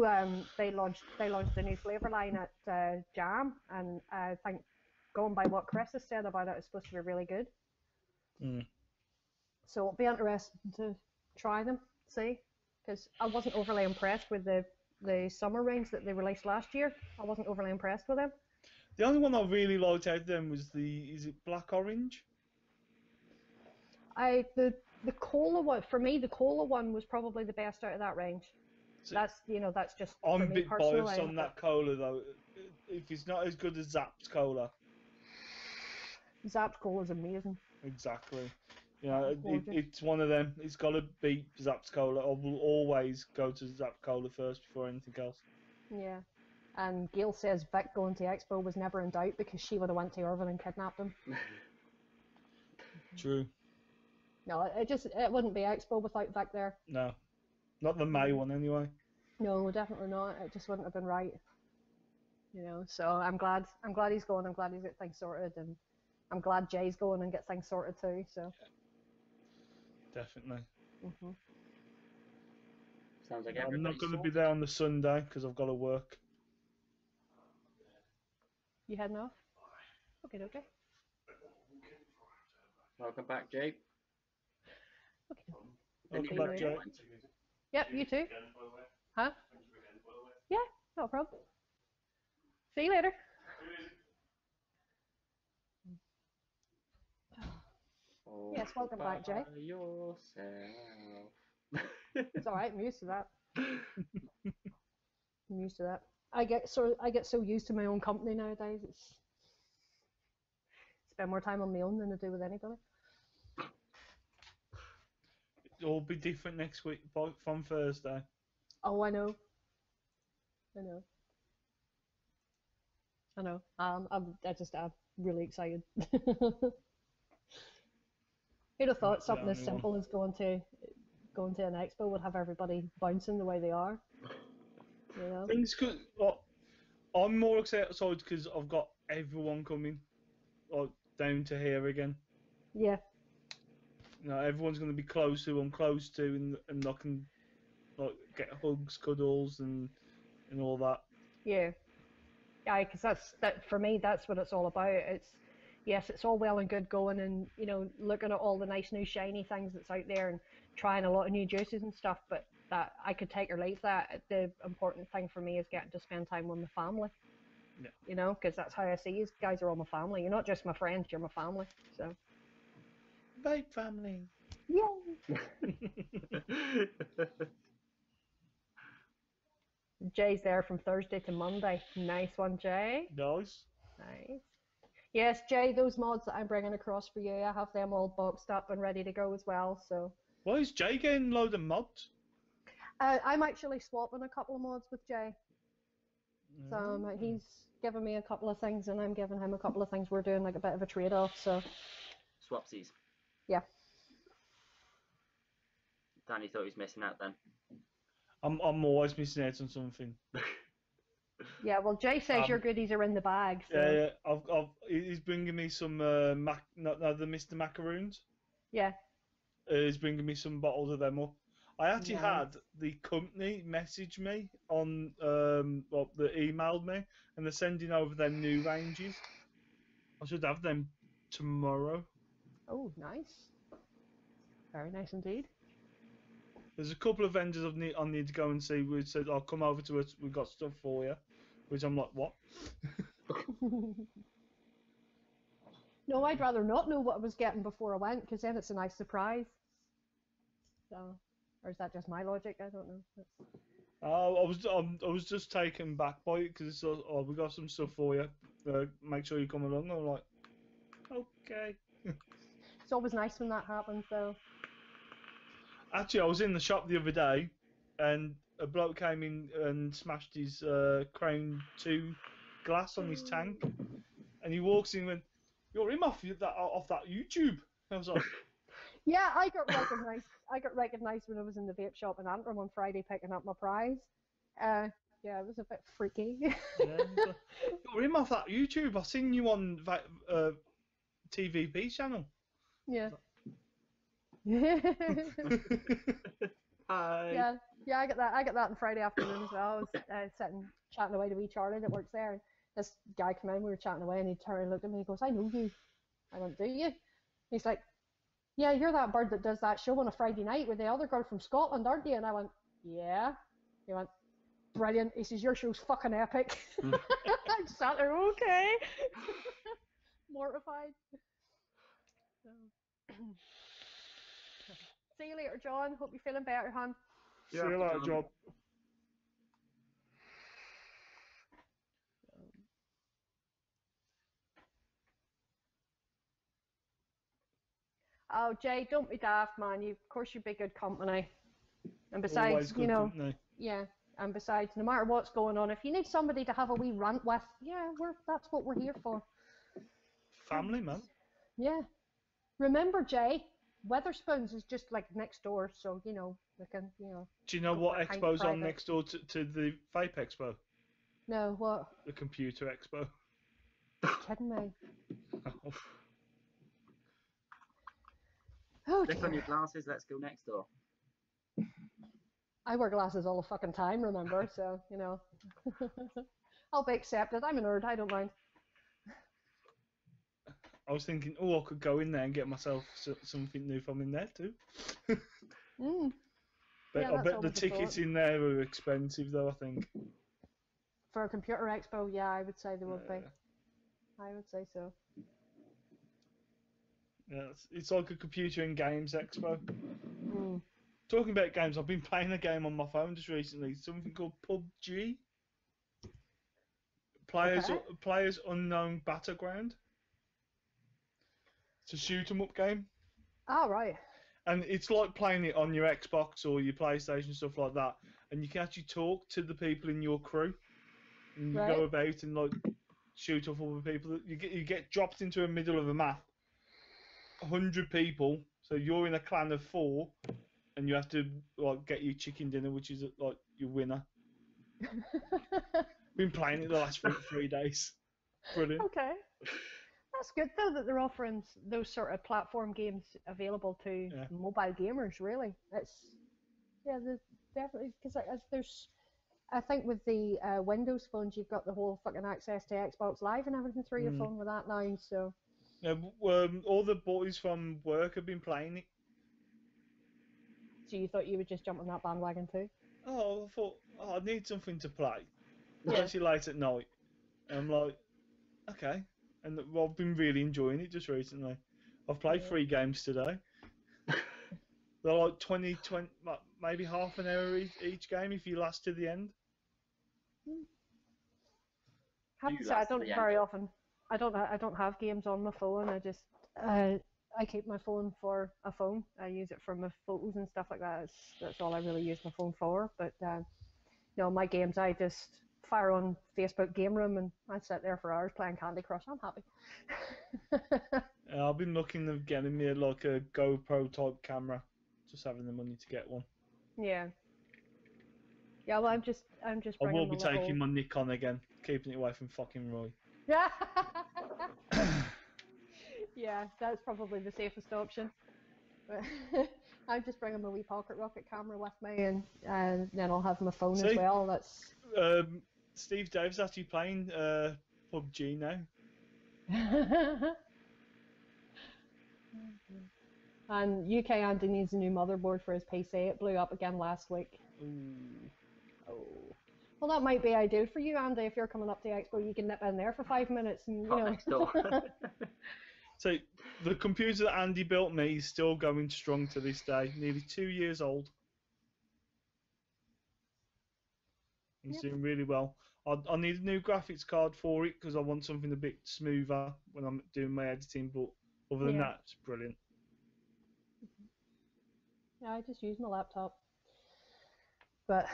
they launched a new flavour line at Jam, and I think going by what Chris has said about it, it's supposed to be really good. So it'll be interesting to try them, see, because I wasn't overly impressed with the summer range that they released last year. I wasn't overly impressed with them. The only one I really liked out of them was is it Black Orange? The cola one, for me, the cola one was probably the best out of that range. So that's just I'm for a me bit personally. biased on that cola though. If it's not as good as Zapp's cola. Zapp's cola is amazing. Exactly. You know, it's one of them. It's got to beat Zapp's cola. I will always go to Zapp's cola first before anything else. Yeah. And Gail says Vic going to Expo was never in doubt because she would have went to Irvine and kidnapped him. True. No, it wouldn't be Expo without Vic there. No. Not the May one anyway. No, definitely not. It just wouldn't have been right. You know, so I'm glad he's going. I'm glad he's got things sorted, and I'm glad Jay's going and get things sorted too. So. Definitely. Sounds like I'm not going to be there on the Sunday because I've got to work. You heading off? Okay. Welcome back, Jay. Okay. Welcome back, Jay. Yep, you too. Huh? Yeah, no problem. See you later. Yes, welcome back, Jay. Yourself. It's alright, I'm used to that. I get so used to my own company nowadays. Spend more time on my own than I do with anybody. It'll be different next week from Thursday. Oh, I know. I'm really excited. Who'd have thought the something as only one. simple as going to an expo would have everybody bouncing the way they are. You know? Things could. I'm more excited because I've got everyone coming, like down to here again. Yeah. You know, everyone's going to be close who I'm close to, and I can like get hugs, cuddles, and all that. Yeah. Yeah, because that for me, that's what it's all about. Yes, it's all well and good going and looking at all the nice new shiny things that's out there and trying a lot of new juices and stuff. But that I could take or leave that. The important thing for me is getting to spend time with my family. Yeah. Because that's how I see you guys are all my family. You're not just my friends, you're my family. So. Vape family. Yay! Jay's there from Thursday to Monday. Nice one, Jay. Nice. Nice. Yes, Jay, those mods that I'm bringing across for you, I have them all boxed up and ready to go as well. So. Why is Jay getting load of mods? I'm actually swapping a couple of mods with Jay. So he's giving me a couple of things and I'm giving him a couple of things. We're doing like a bit of a trade-off. So. Swapsies. Yeah. Danny thought he was missing out then. I'm always missing out on something. Yeah, well, Jay says your goodies are in the bag. So. Yeah. He's bringing me some the Mr. Macaroons. Yeah. He's bringing me some bottles of them up. I actually Nice. had the company message me on they emailed me and they're sending over their new ranges. I should have them tomorrow. Oh, nice. Very nice indeed. There's a couple of vendors I need to go and see. We said, "I'll come over to us. We've got stuff for you," which I'm like, "What?" No, I'd rather not know what I was getting before I went, because then it's a nice surprise. So, or is that just my logic? I don't know. I was just taken back by it because we got some stuff for you. Make sure you come along. I'm like, okay. It's always nice when that happens, though. Actually, I was in the shop the other day, and a bloke came in and smashed his Crown 2 glass on his tank, and he walks in and went, "You're him off that YouTube." I was like, Yeah, I got recognized. I got recognized when I was in the vape shop in Antrim on Friday picking up my prize. Yeah, it was a bit freaky. yeah, like, "You're him off that YouTube. I seen you on TVP channel." Yeah. Hi. Yeah, I got that on Friday afternoon as well. I was sitting chatting away to wee Charlie that works there, and this guy came in, we were chatting away, and he turned and looked at me, he goes, "I know you." I went, "Do you?" He's like, "Yeah, you're that bird that does that show on a Friday night with the other girl from Scotland, aren't you?" And I went, "Yeah." He went, "Brilliant." He says, "Your show's fucking epic." I sat there, okay. Mortified. So. See you later, John. Hope you're feeling better, hon. See you later, John. Oh, Jay, don't be daft, man. Of course, you'd be good company. And Always besides, good company. yeah. And besides, no matter what's going on, if you need somebody to have a wee rant with, yeah, that's what we're here for. Family, man. Yeah. Remember, Jay, Weatherspoons is just like next door, so we can, Do you know go what for a pint expo's on private. next door to the Vape Expo? No, what? The Computer Expo. Kidding me? Oh Stick on your dear. glasses. Let's go next door. I wear glasses all the fucking time, remember? So I'll be accepted. I'm a nerd. I don't mind. I was thinking, I could go in there and get myself something new from in there too. Mm. But Yeah, I that's bet the always a tickets thought. in there are expensive though, I think. For a computer expo, yeah, I would say they would be. I would say so. Yeah, it's like a computer and games expo. Mm. Talking about games, I've been playing a game on my phone just recently, something called PUBG. Players Unknown Battleground. It's a shoot 'em up game. Oh, right. And it's like playing it on your Xbox or your PlayStation, stuff like that. And you can actually talk to the people in your crew. And you Right. go about and like shoot off other people. You get dropped into the middle of a map. 100 people So you're in a clan of 4, and you have to like get your chicken dinner, which is like your winner. Been playing it the last 3 days. Brilliant. Okay. That's good though that they're offering those sort of platform games available to mobile gamers. Really, there's definitely because there's. I think with the Windows phones, you've got the whole fucking access to Xbox Live and everything through your phone with that now. So. Yeah, all the boys from work have been playing it. So you thought you would just jump on that bandwagon too? Oh, I thought, I need something to play, especially late at night. And I'm like, okay. And I've been really enjoying it just recently. I've played 3 games today. They're like 20, maybe half an hour each game if you last to the end. I don't very often. I don't have games on my phone. I keep my phone for a phone. I use it for my photos and stuff like that. That's all I really use my phone for. But my games, I just fire on Facebook Game Room and I sit there for hours playing Candy Crush. I'm happy. I've been looking at getting me like a GoPro type camera, just having the money to get one. Yeah. Yeah, well, I'm just. I will be taking my Nikon again, keeping it away from fucking Roy. Yeah. Yeah, that's probably the safest option. But I'm just bringing my wee pocket rocket camera with me, and then I'll have my phone as well. That's. Steve Dave's actually playing PUBG now. And UK Andy needs a new motherboard for his PC. It blew up again last week. Ooh. Oh. Well, that might be ideal for you, Andy. If you're coming up to the expo, you can nip in there for 5 minutes and next door. So the computer that Andy built me is still going strong to this day. Nearly 2 years old. He's doing really well. I need a new graphics card for it because I want something a bit smoother when I'm doing my editing. But other than that, it's brilliant. Yeah, I just use my laptop. But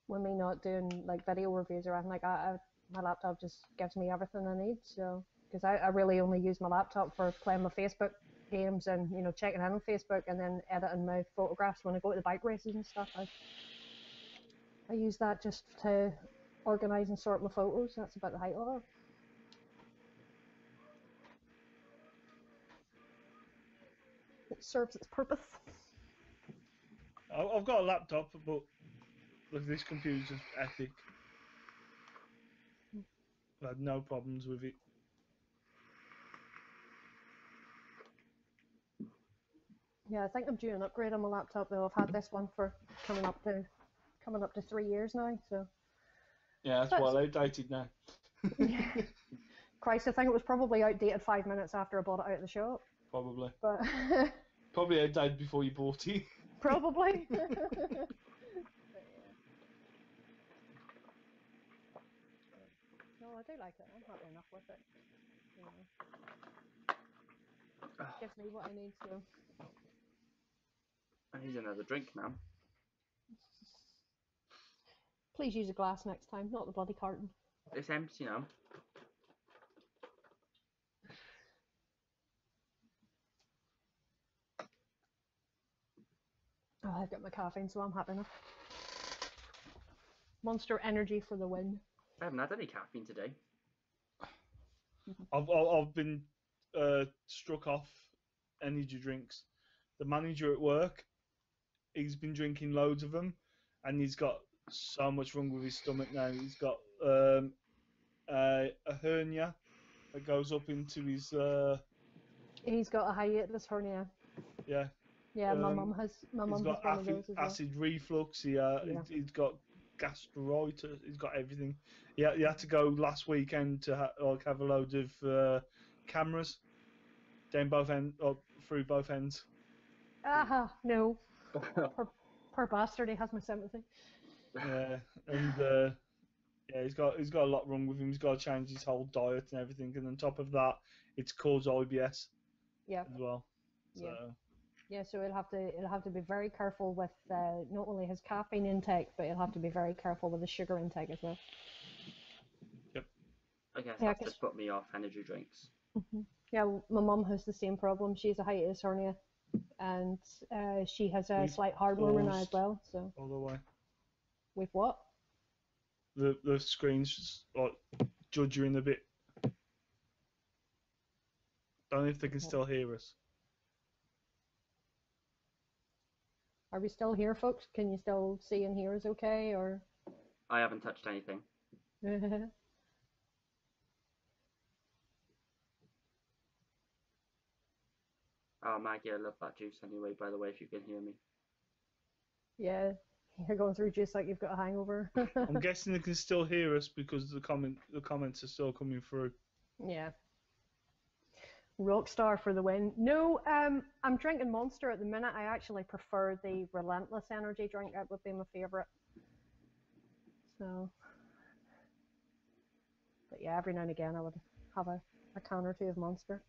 when me not doing like video reviews or anything like that, my laptop just gives me everything I need. So because I really only use my laptop for playing my Facebook games and checking in on Facebook and then editing my photographs when I go to the bike races and stuff. I use that just to organise and sort my photos. That's about the height of it. It serves its purpose. I've got a laptop, but look, this computer's just epic. I've had no problems with it. Yeah, I think I'm due an upgrade on my laptop though. I've had this one for coming up to 3 years now. So. Yeah, that's well outdated now. Yeah. Christ, I think it was probably outdated 5 minutes after I bought it out of the shop. Probably. But probably outdated before you bought it. Probably. No, I do like it. I'm happy enough with it. Gives me what I need to. I need another drink now. Please use a glass next time, not the bloody carton. It's empty now. Oh, I've got my caffeine, so I'm happy enough. Monster Energy for the win. I haven't had any caffeine today. I've been struck off energy drinks. The manager at work, he's been drinking loads of them, and he's got so much wrong with his stomach now. He's got a hernia that goes up into his. He's got a hiatus hernia. Yeah. Yeah, my mum has. My mum has one of those as well. Acid reflux. He's got gastritis. He's got everything. He had to go last weekend to have a load of cameras down both ends, through both ends. No. Poor bastard. He has my sympathy. Yeah, and he's got a lot wrong with him. He's got to change his whole diet and everything, and on top of that, it's caused IBS. Yeah. As well. So. Yeah, so he'll have to be very careful with not only his caffeine intake, but he'll have to be very careful with the sugar intake as well. Yep. I guess that's just put me off energy drinks. Yeah, my mum has the same problem. She has a hiatus hernia, and she has a We've slight hard murmur now as paused well. So all the way. with what? The screen's just like judging a bit. Don't know if they can still hear us. Are we still here, folks? Can you still see and hear us okay, or? I haven't touched anything. Oh, Maggie, I love that juice anyway, by the way, if you can hear me. Yeah, you're going through juice like you've got a hangover. I'm guessing they can still hear us because the comments are still coming through. Yeah. Rockstar for the win. No, I'm drinking Monster at the minute. I actually prefer the Relentless energy drink. That would be my favourite. So, but yeah, every now and again I would have a can or two of Monster.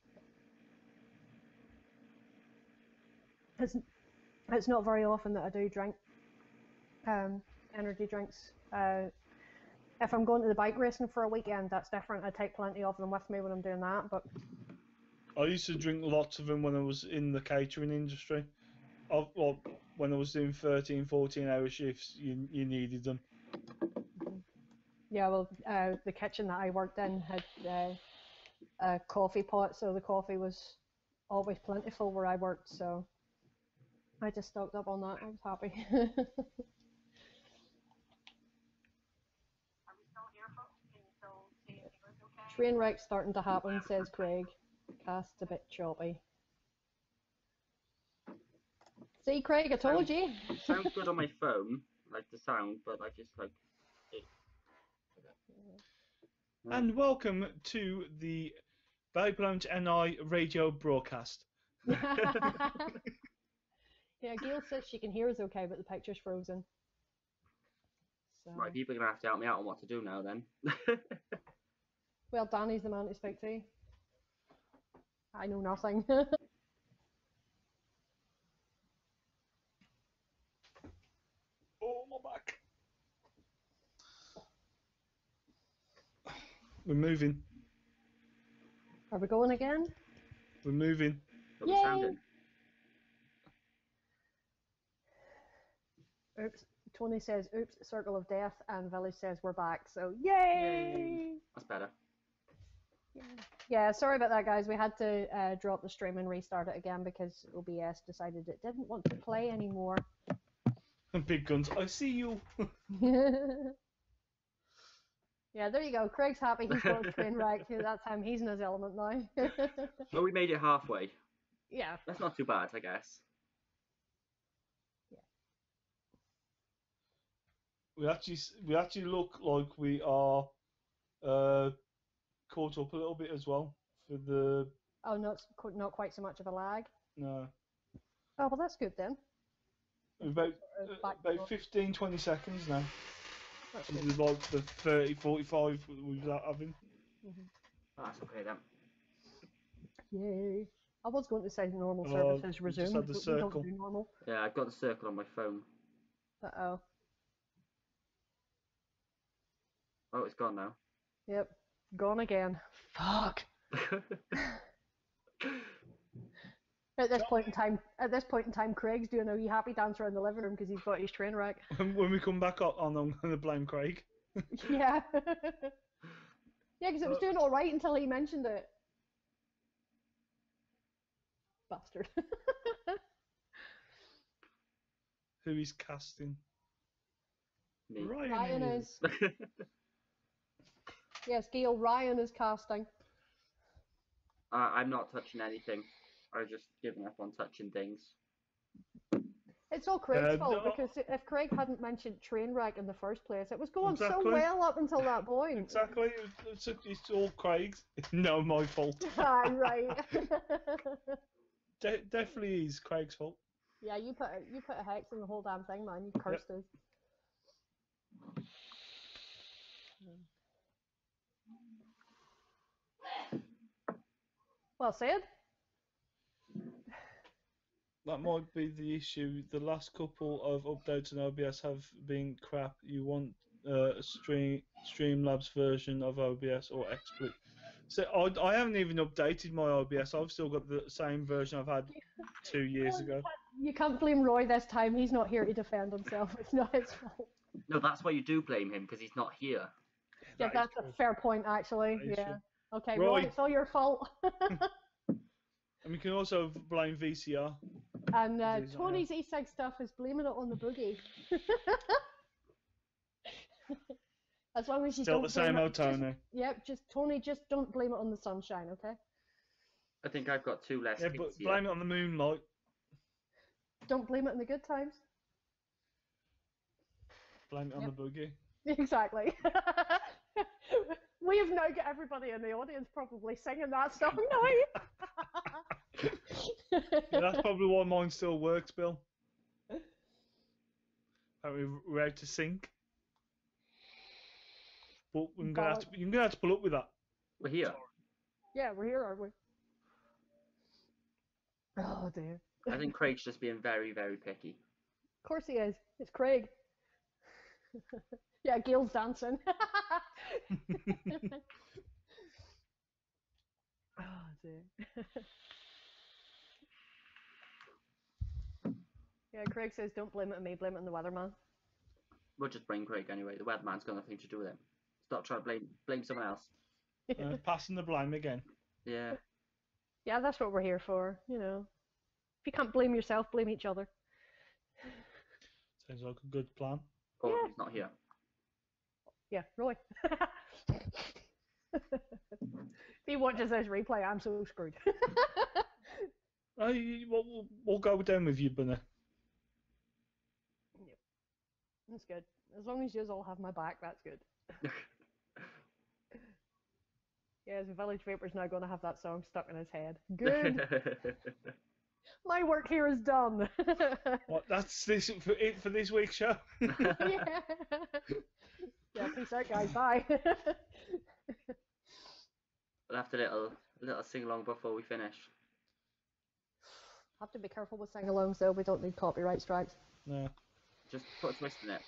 It's not very often that I do drink energy drinks. If I'm going to the bike racing for a weekend, that's different. I take plenty of them with me when I'm doing that. But I used to drink lots of them when I was in the catering industry. Well, when I was doing 13, 14-hour shifts, you needed them. yeah, well, the kitchen that I worked in had a coffee pot, so the coffee was always plentiful where I worked. So I just stocked up on that. I was happy. Train wreck starting to happen, says Craig. Cast's a bit choppy. See, Craig, I told you. Sounds good on my phone, like the sound, but I just like it. And welcome to the Vape Lounge NI radio broadcast. Yeah, Gail says she can hear us okay, but the picture's frozen. So. Right, people are gonna have to help me out on what to do now then. Well, Danny's the man to speak to. I know nothing. Oh, my back. We're moving. Are we going again? We're moving. What we Yay! sounding? Oops. Tony says, oops, circle of death, and Village says, we're back. So, yay! That's better. Yeah, sorry about that, guys. We had to drop the stream and restart it again because OBS decided it didn't want to play anymore. Big guns, I see you. Yeah, there you go. Craig's happy. He's got his train wreck. That's him. He's in his element now. Well, we made it halfway. Yeah. That's not too bad, I guess. We actually look like we are caught up a little bit as well for the. Oh, not quite so much of a lag. No. Oh, well, that's good then. About 15, 20 seconds now. That's This good. is like the 30, 45 we've having. That's okay then. Yay. I was going to say normal services we just resumed, had the but circle. we don't do normal. Yeah, I've got the circle on my phone. Uh-oh. Oh, it's gone now. Yep. Gone again. Fuck. At this point in time, Craig's doing a wee happy dance around the living room because he's got his train wreck. When we come back on, I'm going to blame Craig. Yeah. Yeah, because it was doing all right until he mentioned it. Bastard. Who is casting? Me. Ryan is. Yes, Gail, Ryan is casting. I'm not touching anything. I've just given up on touching things. It's all Craig's fault no. because if Craig hadn't mentioned train wreck in the first place, it was going so Exactly. well up until that point. Exactly. It's all Craig's. No, my fault. Ah, right. Definitely is Craig's fault. Yeah, you put a hex in the whole damn thing, man. You cursed us. Well said. That might be the issue. The last couple of updates on OBS have been crap. You want a Streamlabs version of OBS or XSplit. So I haven't even updated my OBS. I've still got the same version I've had 2 years ago. You can't blame Roy this time. He's not here to defend himself. It's not his fault. No, that's why you do blame him, because he's not here. Yeah, that's a fair point, actually. That is Yeah. true. Okay, Roy. Roy, it's all your fault. And we can also blame VCR. And He's not Tony's e-cig stuff is blaming it on the boogie. As long as you Still don't the same blame old it, just, Tony. yep, just Tony, just don't blame it on the sunshine, okay? I think I've got 2 less Yeah, kids but here. blame it on the moonlight. Don't blame it in the good times. Blame it on the boogie. Exactly. We have now got everybody in the audience probably singing that song now. Yeah, that's probably why mine still works, Bill. Apparently we're out to sync. But you're gonna have to pull up with that. We're here. Yeah, we're here, aren't we? Oh dear. I think Craig's just being very, very picky. Of course he is. It's Craig. Yeah, Gil's dancing. Oh dear. Yeah, Craig says don't blame it on me, blame it on the weatherman. We'll just blame Craig anyway. The weatherman's got nothing to do with it. Stop trying to blame someone else. Passing the blame again. Yeah. Yeah, that's what we're here for, you know. If you can't blame yourself, blame each other. Sounds like a good plan. Oh, Yeah. he's not here. Yeah, Roy. If he watches this replay, I'm so screwed. We'll go down with you, Bunny. Yep. That's good. As long as you all have my back, that's good. Yeah, the Village Vapor's now going to have that song stuck in his head. Good. My work here is done. What? That's it for this week's show. Yeah. Yeah, peace out, guys. Bye. We'll have to little sing along before we finish. Have to be careful with sing-alongs, though. We don't need copyright strikes. No. Just put a twist in it.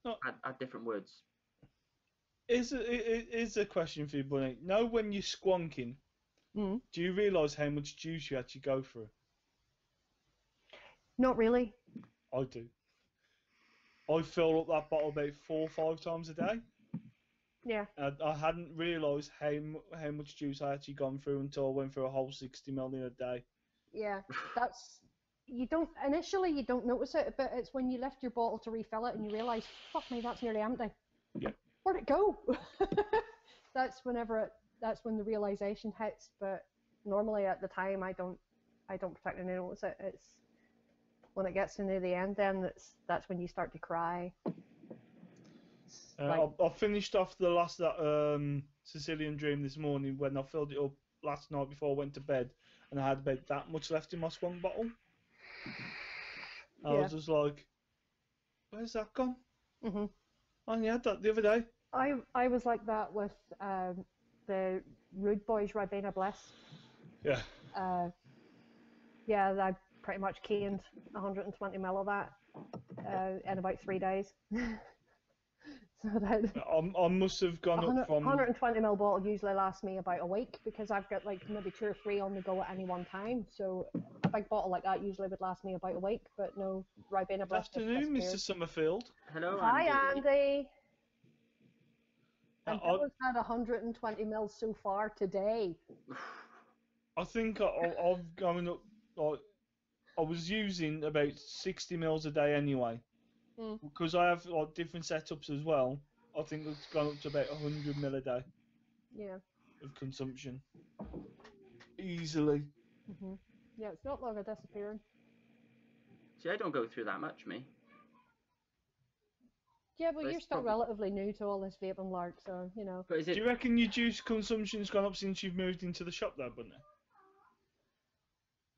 No. Add different words. Is a question for you, Bunny. Know when you're squonking, Mm. do you realise how much juice you actually go through? Not really. I do. I fill up that bottle about 4 or 5 times a day. Yeah. I hadn't realised how much juice I actually gone through until I went through a whole 60 ml in a day. Yeah. That's... Initially you don't notice it, but it's when you lift your bottle to refill it and you realise, fuck me, that's nearly empty. Yeah. Where'd it go? That's when the realisation hits, but normally at the time I don't particularly notice it. It's when it gets to near the end, then that's when you start to cry. I finished off the last Sicilian Dream this morning when I filled it up last night before I went to bed, and I had about that much left in my swung bottle. I was just like, where's that gone? Mhm. I only had that the other day. I was like that with the Rude Boys Ribena Bliss. Yeah. Yeah, I pretty much canned 120 ml of that in about 3 days. So that I must have gone up from 120 ml bottle usually lasts me about a week because I've got like maybe 2 or 3 on the go at any one time. So a big bottle like that usually would last me about a week. But no, Ribena Good Bliss. afternoon, Mr. Summerfield. Hello, Hi, Andy. Andy. And Bill has had 120 ml so far today. I think I've gone up. Like, I was using about 60 mils a day anyway, because I have like different setups as well. I think it's gone up to about 100 mil a day. Yeah. Of consumption. Easily. Mhm. Yeah, it's not long of disappearing. See, I don't go through that much, me. Yeah, well, But you're it's still probably- relatively new to all this vaping lark, so, you know. But is Do it? you reckon your juice consumption's gone up since you've moved into the shop there, Bunny?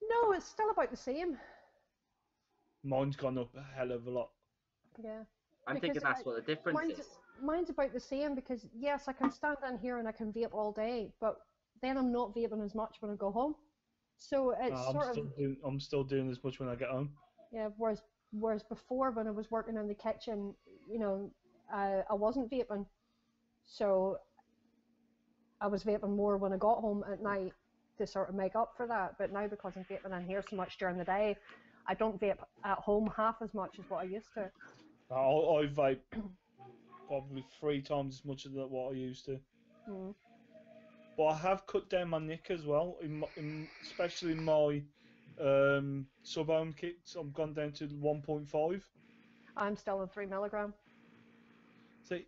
No, it's still about the same. Mine's gone up a hell of a lot. Yeah. I'm thinking that's what the difference is. Mine's about the same because, yes, I can stand in here and I can vape all day, but then I'm not vaping as much when I go home. So it's I'm still doing as much when I get home. Yeah, whereas before when I was working in the kitchen, you know, I wasn't vaping. So I was vaping more when I got home at night to sort of make up for that. But now because I'm vaping in here so much during the day, I don't vape at home half as much as what I used to. I vape probably 3 times as much as what I used to. Mm. But I have cut down my nick as well, especially in my sub-home kits. I've gone down to 1.5. I'm still on 3 milligram. See,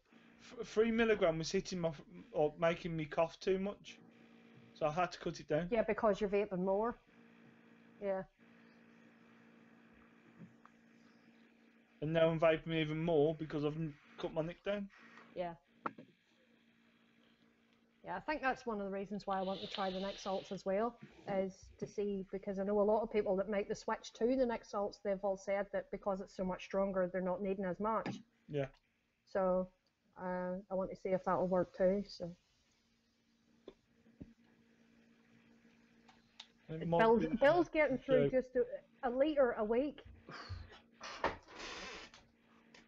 3 milligram was hitting or making me cough too much, so I had to cut it down. Yeah, because you're vaping more. Yeah. And now I'm vaping even more because I've cut my nick down. Yeah. Yeah, I think that's one of the reasons why I want to try the next salts as well, is to see, because I know a lot of people that make the switch to the next salts, they've all said that because it's so much stronger, they're not needing as much. Yeah. So I want to see if that'll work too. So Bill's getting through just a litre a week.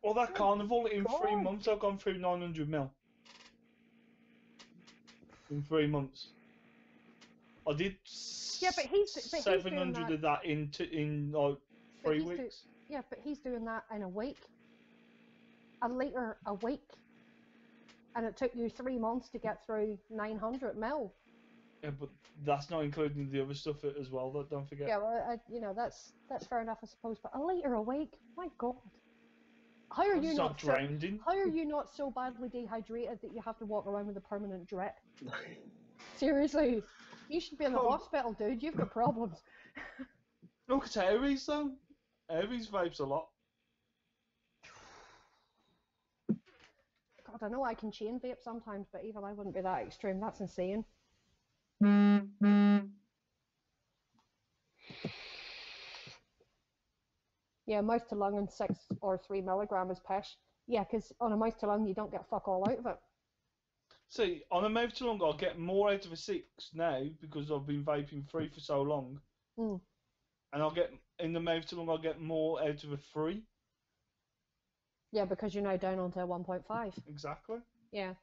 Well, that carnival, in 3 months, I've gone through 900 ml. In 3 months. I did but he's 700 of that in like 3 weeks. Yeah, but he's doing that in a week. A litre a week. And it took you 3 months to get through 900 ml. Yeah, but that's not including the other stuff as well, though, don't forget. Yeah, well, that's fair enough, I suppose. But a litre a week? My God. How are you not so badly dehydrated that you have to walk around with a permanent drip? Seriously, you should be in the hospital, dude. You've got problems. Look at Aries, though. Aries vapes a lot. God, I know I can chain vape sometimes, but even I wouldn't be that extreme. That's insane. Yeah, mouth to lung and 6 or 3 milligram is pish. Yeah, because on a mouth to lung you don't get fuck all out of it. See, on a mouth to lung I'll get more out of a 6 now because I've been vaping 3 for so long. Mm. And I'll get, in the mouth to lung I'll get more out of a 3. Yeah, because you're now down onto a 1.5. Exactly. Yeah.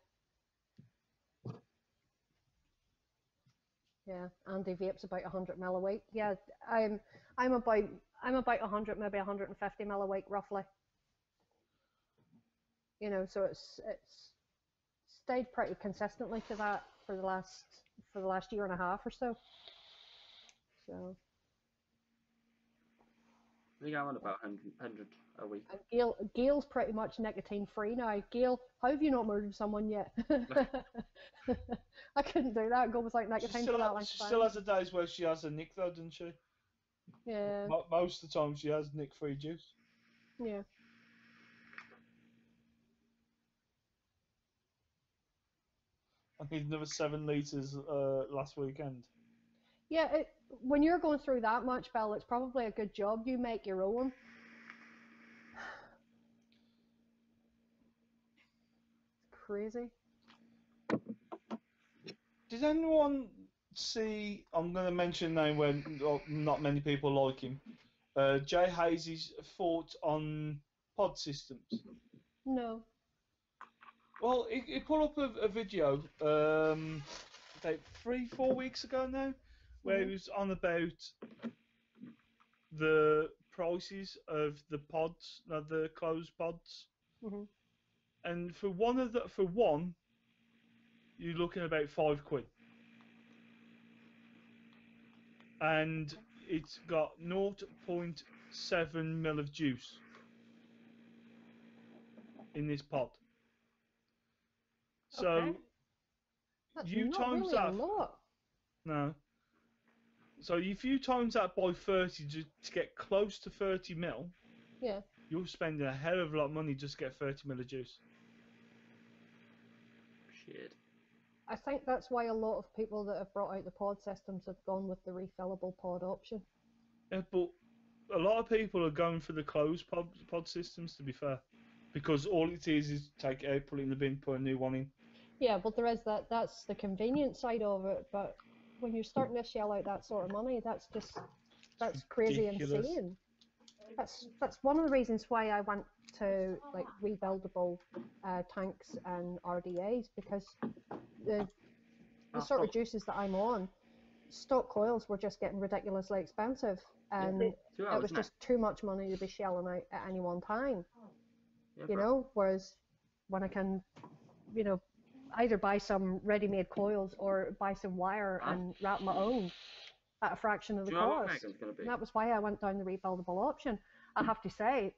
Yeah, Andy vapes about 100 ml a week. Yeah, I'm about 100, maybe 150 ml a week roughly. You know, so it's stayed pretty consistently to that for the last year and a half or so. So. I think I'm on about 100 a week. And Gail's pretty much nicotine free now. Gail, how have you not murdered someone yet? I couldn't do that. Go without nicotine for that long time. She still has the days where she has a nick though, doesn't she? Yeah. Most of the time she has nick free juice. Yeah. I need another 7 litres last weekend. Yeah, when you're going through that much, Bill, it's probably a good job you make your own. It's crazy. Did anyone see, I'm going to mention a name where not many people like him, Jay Hazy's thoughts on pod systems? No. Well, he put up a video about 3-4 weeks ago now, where he was on about the prices of the pods, the closed pods, and for one, you're looking at about £5, and it's got 0.7 mil of juice in this pod. So okay. you That's times really that. A lot. No. So if you times that by 30 to get close to 30 mil, yeah, you're spending a hell of a lot of money just to get 30 mil of juice. Shit. I think that's why a lot of people that have brought out the pod systems have gone with the refillable pod option. Yeah, but a lot of people are going for the closed pod systems, to be fair, because all it is take it out, put it in the bin, put a new one in. Yeah, but there is that. That's the convenience side of it. But when you're starting to shell out that sort of money, that's crazy insane. That's one of the reasons why I went to like rebuildable tanks and RDAs, because the sort of juices that I'm on, stock coils were just getting ridiculously expensive, and it was just too much money to be shelling out at any one time. Yeah, You know, whereas when I can, you know, either buy some ready-made coils or buy some wire and wrap my own at a fraction of the cost. And that was why I went down the rebuildable option. I have to say,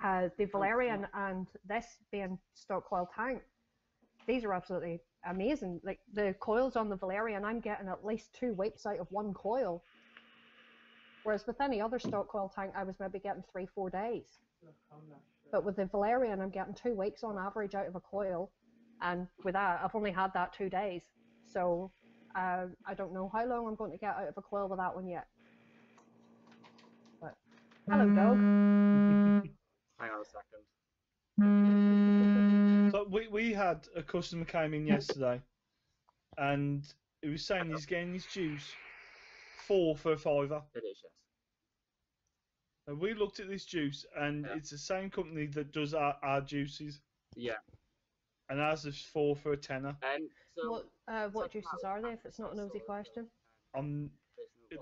the Valerian and this being stock coil tank, these are absolutely amazing. Like the coils on the Valerian, I'm getting at least 2 weeks out of one coil. Whereas with any other stock coil tank, I was maybe getting 3-4 days. But with the Valerian, I'm getting 2 weeks on average out of a coil. And with that, I've only had that 2 days. So I don't know how long I'm going to get out of a coil with that one yet. But hello, dog. Hang on a second. So we had a customer came in yesterday, and he was saying he's getting his juice 4 for a £5. It is, yes. And we looked at this juice, and it's the same company that does our juices. Yeah. And ours is 4 for a £10. So what juices are they, if it's not a nosy question?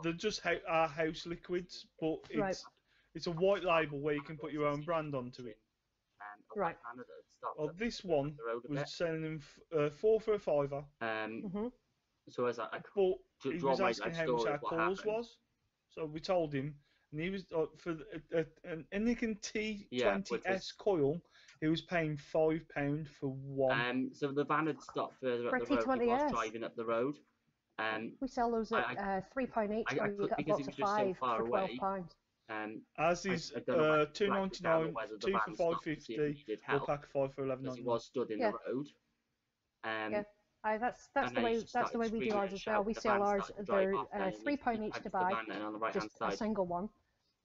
They're just our house liquids, but it's a white label where you can put your own brand onto it. Right. Well, this one was selling them 4 for a £5. So as I but he was asking how much our coils was, so we told him, and he was for an Inican T20S coil. He was paying £5 for one. So the van had stopped further up the road. He was driving up the road. We sell those at £3 each, or you get a box of 5 for £12. As is £2.99, 2 for £5.50, or pack of 5 for £11.99. He was stood in the road. That's the way we do ours as well. We sell ours. They're £3 each to buy, just a single one.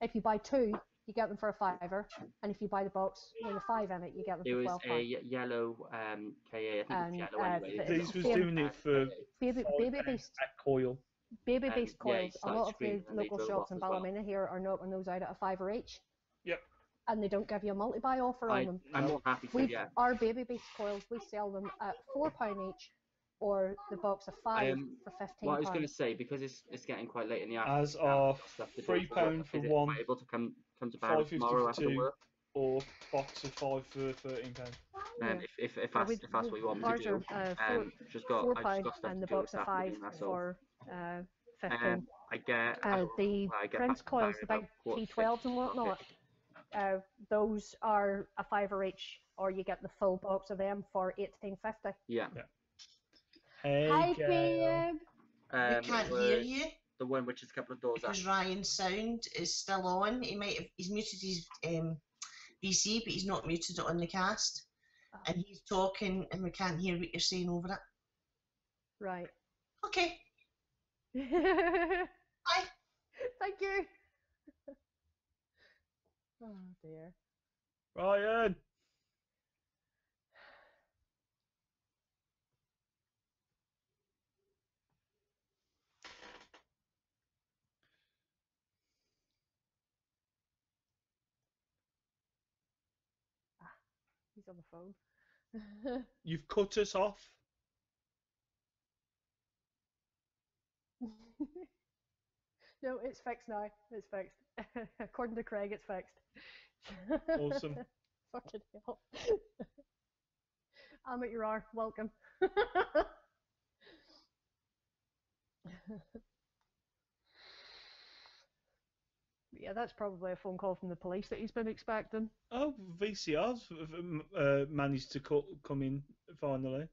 If you buy 2, you get them for a £5, and if you buy the box with a 5 in it, you get them for £12. It was a yellow KA. I think it's yellow anyway. These was doing it for baby beast coil. Baby beast coils. A lot of the local shops in Ballymena here are knocking those out at a £5 each. Yep. And they don't give you a multi-buy offer on them. I'm more happy to. Our baby beast coils, we sell them at £4 each, or the box of 5 for £15. What I was going to say, because it's getting quite late in the afternoon. As of £3 for one, able to come to Barrow tomorrow after work, or box of 5 for £13. If that's what you want me to do, just got stuff and the to do box of 5 for 15. I get the Prince coils, the big T12s and whatnot. Those are a £5 each, or you get the full box of them for £18.50. Yeah. Hey, hi, babe. We can't hear you. The one which is a couple of doors because Ryan's sound is still on. He's muted his BC, but he's not muted it on the cast. And he's talking, and we can't hear what you're saying over it. Right. Okay. Hi. Thank you. Oh dear. Ryan. He's on the phone. You've cut us off. No, it's fixed now. It's fixed. According to Craig, it's fixed. Awesome. Fucking hell. I'm at your hour. Welcome. Yeah, that's probably a phone call from the police that he's been expecting. Oh, VCR's managed to come in finally.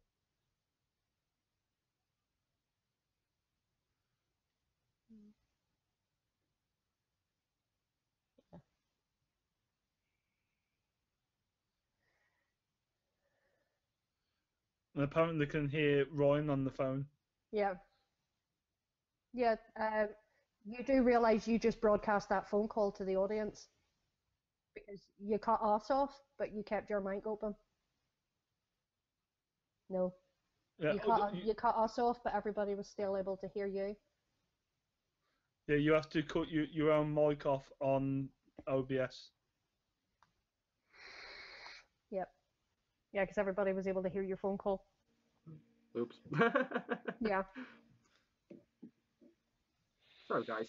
And apparently they can hear Ryan on the phone. Yeah. Yeah, you do realise you just broadcast that phone call to the audience, because you cut us off, but you kept your mic open. No. Yeah, you cut us off, but everybody was still able to hear you. Yeah, you have to cut your own mic off on OBS. Yep. Yeah, because everybody was able to hear your phone call. Oops. Yeah. Sorry, guys.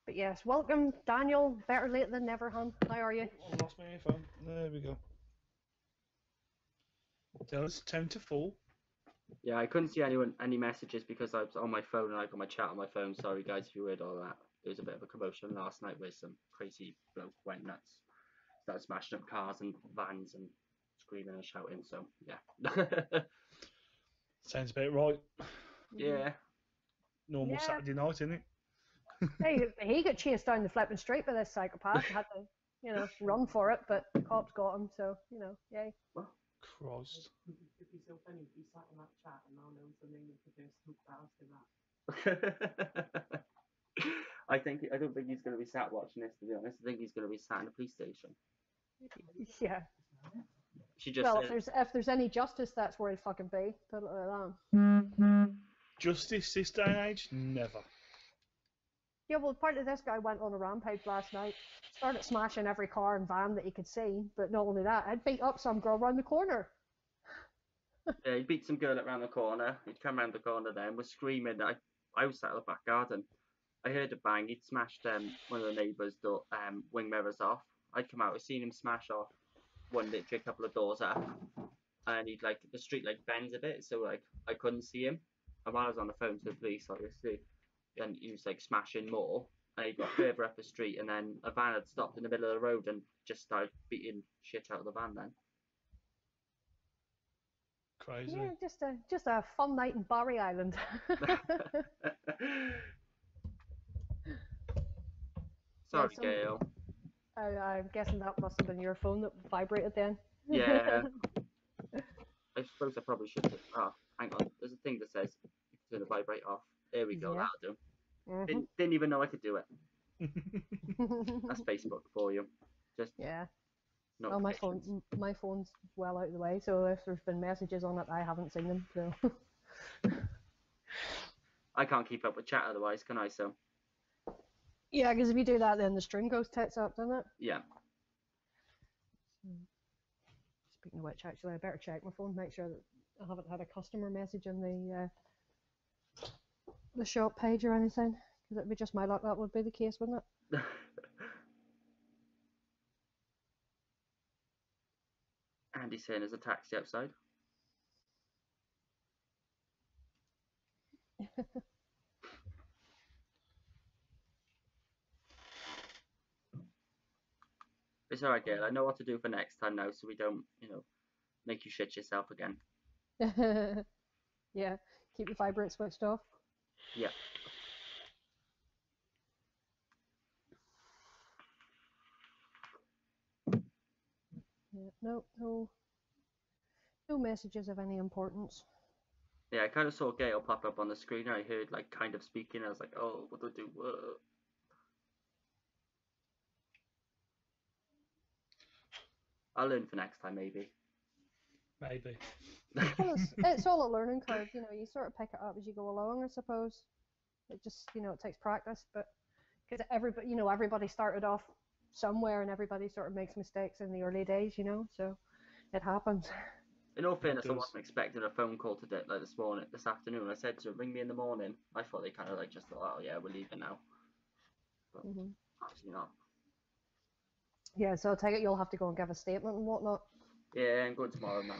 But yes, welcome, Daniel. Better late than never, hon. How are you? I lost my earphone. There we go. Tell us 10 to 4. Yeah, I couldn't see any messages because I was on my phone and I got my chat on my phone. Sorry, guys, if you heard all that. There was a bit of a commotion last night where some crazy bloke went nuts, started smashing up cars and vans and screaming and shouting. So yeah. Sounds about right. Yeah. Normal Yeah. Saturday night, isn't it? Hey, he got chased down the flipping street by this psychopath. Had to, run for it, but the cops got him. So, yay. Christ. It'd be so funny if he sat in that chat and now knows the name of the person who asked him that. I don't think he's going to be sat watching this. To be honest, I think he's going to be sat in a police station. Yeah. She just Well, said, if there's any justice, that's where he'd fucking be. Put it like that. Justice this day and age? Never. Yeah, well, part of this guy went on a rampage last night. Started smashing every car and van that he could see. But not only that, I'd beat up some girl round the corner. yeah, he beat some girl around the corner. He'd come around the corner then, was screaming. I was sat in the back garden. I heard a bang. He'd smashed one of the neighbours' wing mirrors off. I'd come out. I seen him smash off one literally a couple of doors up, and he'd the street bends a bit, so I couldn't see him. And while I was on the phone to the police, obviously, then he was smashing more, and he got further up the street, and then a van had stopped in the middle of the road and just started beating shit out of the van. Then. Crazy. Yeah, just a fun night in Barry Island. Sorry, Yeah, Gail. I'm guessing that must have been your phone that vibrated then. Yeah. I suppose I probably should. Oh, hang on. There's a thing that says you can turn the vibrate off. There we go. Yeah. That'll do. Didn't even know I could do it. That's Facebook for you. Just Yeah. no. Well, my phone's well out of the way, so if there's been messages on it, I haven't seen them. So. I can't keep up with chat otherwise, can I? So. Yeah, because if you do that, then the string goes tits up, doesn't it? Yeah. Speaking of which, actually, I better check my phone, make sure that I haven't had a customer message in the shop page or anything. Because it'd be just my luck that would be the case, wouldn't it? Andy's saying there's a taxi outside. It's alright, Gail. I know what to do for next time now, so we don't, make you shit yourself again. Yeah, keep the vibrate switched off. Yeah. Yeah, no messages of any importance. Yeah, I kind of saw Gail pop up on the screen. I heard kind of speaking. I was like, oh, what do I do? I'll learn for next time, maybe. Maybe. Well, it's all a learning curve, you sort of pick it up as you go along, I suppose. It just, it takes practice, but because everybody started off somewhere and everybody sort of makes mistakes in the early days, so it happens. In all fairness, I wasn't expecting a phone call today, this afternoon. I said to her, ring me in the morning. I thought they kind of just thought, oh yeah, we're leaving now. But obviously not. Yeah, so I take it you'll have to go and give a statement and whatnot. Yeah, I'm going tomorrow, man.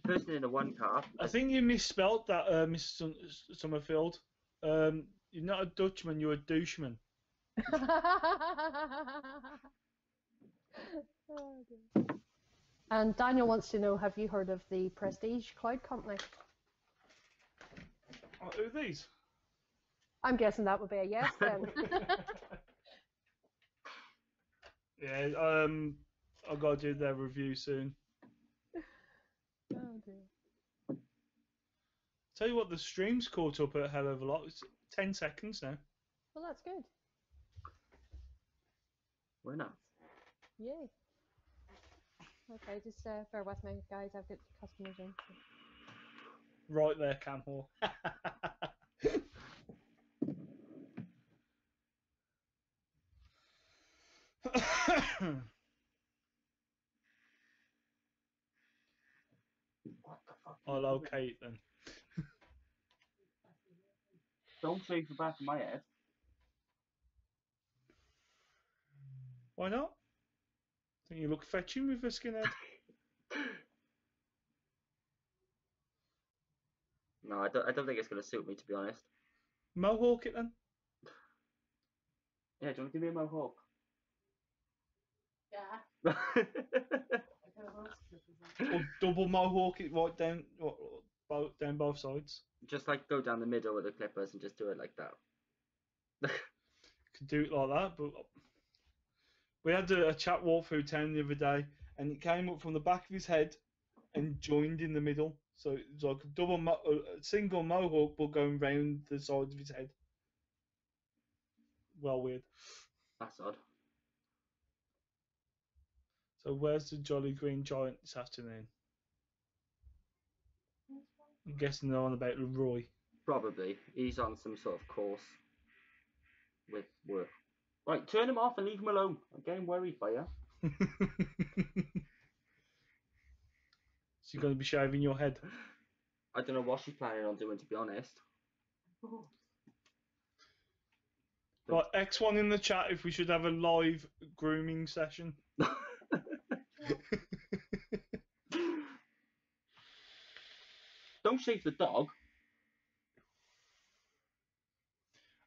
Person in a one car. I think you misspelled that, Mr. Summerfield. You're not a Dutchman, you're a doucheman. And Daniel wants to know, have you heard of the Prestige Cloud Company? Oh, who are these? I'm guessing that would be a yes then. Yeah, I've got to do their review soon. Oh dear. Tell you what, the stream's caught up a hell of a lot. It's 10 seconds now. Well, that's good. We're not. Yay. Okay, just bear with me, guys. I've got customers in. Right there, Camhor. What the fuck? I'll okay it then. Don't shave the back of my head. Why not? Think you look fetching with a skinhead? No, I don't think it's gonna suit me, to be honest. Mohawk it then. Yeah, do you want to give me a mohawk? Yeah. I kind of asked if it was Or double mohawk it right down, down both sides. Just like go down the middle with the clippers and just do it like that. Could do it like that, but we had a chat walk through town the other day, and it came up from the back of his head and joined in the middle. So it's like a single mohawk, but going round the side of his head. Well, weird. That's odd. So where's the Jolly Green Giant this afternoon? I'm guessing they're on about Roy. Probably. He's on some sort of course with work. Right, turn him off and leave him alone. I'm getting worried by you. So you're going to be shaving your head? I don't know what she's planning on doing, to be honest. Right, X1 in the chat if we should have a live grooming session. Don't shave the dog.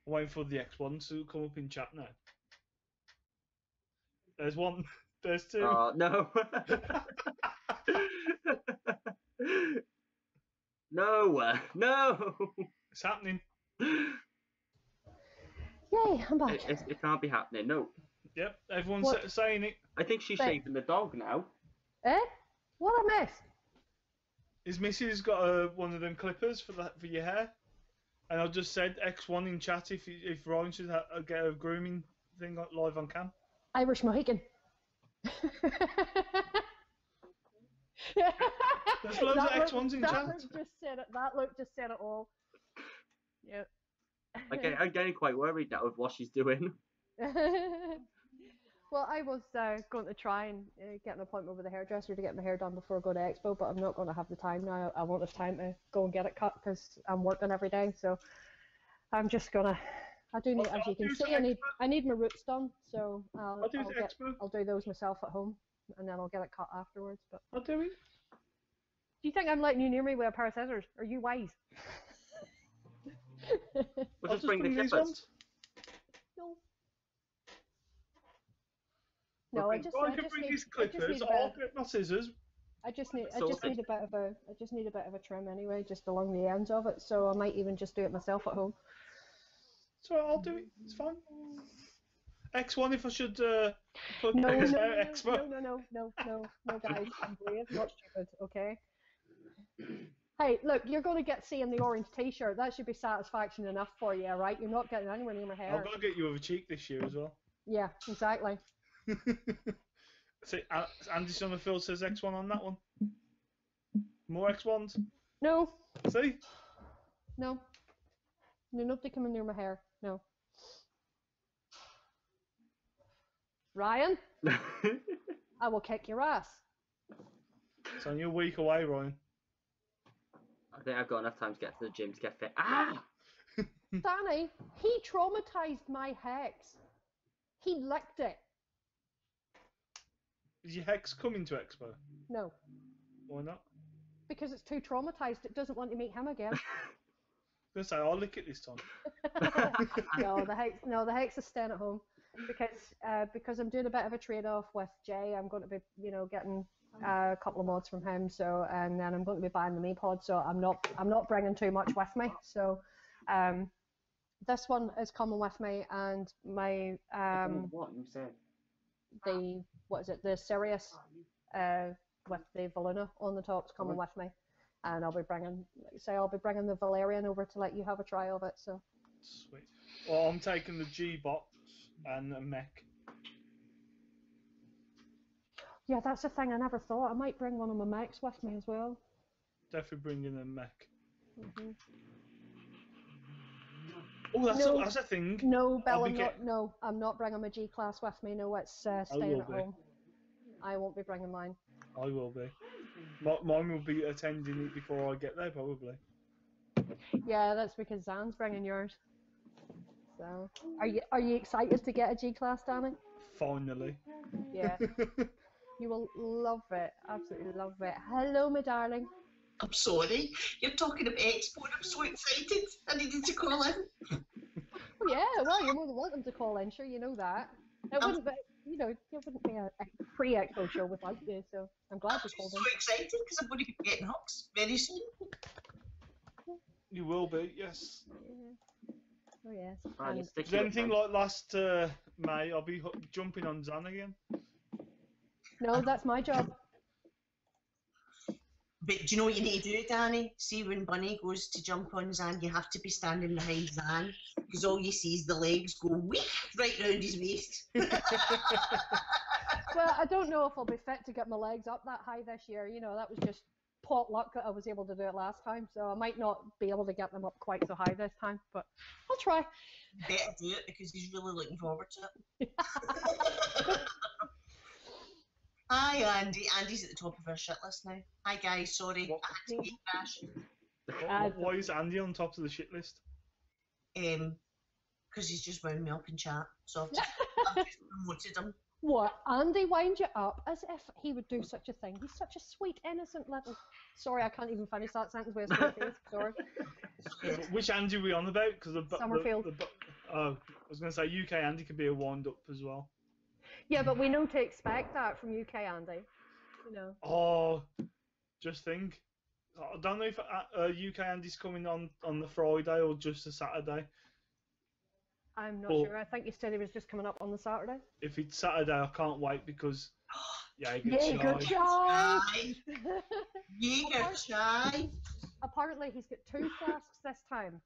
I'm waiting for the X1 to come up in chat now. There's one. There's two. No. No. No. It's happening. Yay, I'm back. It can't be happening. No. Yep, everyone's What? saying it. I think she's Right. shaving the dog now. Eh? What a mess. His missus got one of them clippers for your hair, and I just said X1 in chat if Ryan should get a grooming thing live on cam. Irish Mohican. There's loads of X1s in chat. That look just said it all. Yep. I'm getting quite worried now of what she's doing. Well, I was going to try and get an appointment with a hairdresser to get my hair done before I go to Expo, but I'm not going to have the time now. I won't have time to go and get it cut because I'm working every day. So I'm just gonna. I do need, as you can see, I need my roots done. So I'll do those myself at home, and then I'll get it cut afterwards. But I'll do it. do you think I'm letting you near me with a pair of scissors? Are you wise? We'll just bring the these clippers. ones. No. No, I just bring need, his I just clippers. need a I'll bit. get my scissors. I just need a Sorted. bit of a trim anyway, just along the ends of it. So I might even just do it myself at home. So I'll do it. It's fine. X1 if I should put No, his no, hair Expo. no, guys, I'm brave, not stupid, okay? Hey, look, you're going to get C in the orange t-shirt. That should be satisfaction enough for you, right? You're not getting anywhere near my hair. I've got to get you over cheek this year as well. Yeah, exactly. See, Andy Summerfield says X1 on that one. More X1s. No, See? no, nobody coming near my hair. No. Ryan, I will kick your ass. It's only a week away, Ryan. I think I've got enough time to get to the gym to get fit. Ah! Danny, he traumatized my hex. He licked it. Is your Hex coming to Expo? No, Why not? because it's too traumatized. It doesn't want to meet him again. I was going to say, I'll lick it this time. No, the hex is staying at home because I'm doing a bit of a trade-off with Jay. I'm going to be, getting a couple of mods from him. So, and then I'm going to be buying the Meepod. So I'm not bringing too much with me. So, this one is coming with me, and my I don't know what you said. the Sirius with the Valuna on the top is coming with me, and I'll be bringing the Valerian over to let you have a try of it. So Sweet. Well, I'm taking the G box and a mech. yeah, that's the thing. I never thought I might bring one of my mechs with me as well. Definitely bringing a mech. Oh, No. that's a thing. No, Bill, be I'm not bringing my G class with me. No, it's will staying at be. home. I won't be bringing mine. I will be. Mine will be attending it before I get there, probably. Yeah, that's because Zan's bringing yours. So, are you excited to get a G class, Danny? Finally. Yeah. You will love it. Absolutely love it. Hello, my darling. I'm sorry. You're talking about Expo and I'm so excited. I needed to call in. Oh, yeah, well, you're more than welcome to call in. Sure, you know that. It wouldn't be, it wouldn't be a pre-Expo show without you. So I'm glad you called I'm in. so excited because I'm going to be getting hugs very soon. You will be, yes. Yeah. Oh yes. Right, And stick Is to there it, anything man. like last May? I'll be jumping on Zan again. no, that's my job. But do you know what you need to do, Danny? See, when Bunny goes to jump on Zan, you have to be standing behind Zan because all you see is the legs go whee right round his waist. Well, I don't know if I'll be fit to get my legs up that high this year. That was just pot luck that I was able to do it last time, so I might not be able to get them up quite so high this time, but I'll try. Better do it because he's really looking forward to it. Hi, Andy. Andy's at the top of our shit list now. Hi, guys. Sorry, What? I had to gate crash. Why is Andy on top of the shit list? Because he's just wound me up in chat, so I've just promoted him. What? Andy wind you up as if he would do such a thing. He's such a sweet, innocent little... Sorry, I can't even finish that sentence with a straight face. Sorry. Which Andy are we on about? Because Summerfield. I was going to say UK Andy can be a wind-up as well. Yeah, but we know to expect that from UK Andy. Oh, just think. I don't know if UK Andy's coming on the Friday or just the Saturday. I'm not But sure. I think you said he was just coming up on the Saturday. if it's Saturday, I can't wait because Jaeger Jaeger chai. chai! Jaeger chai. Apparently he's got 2 flasks this time.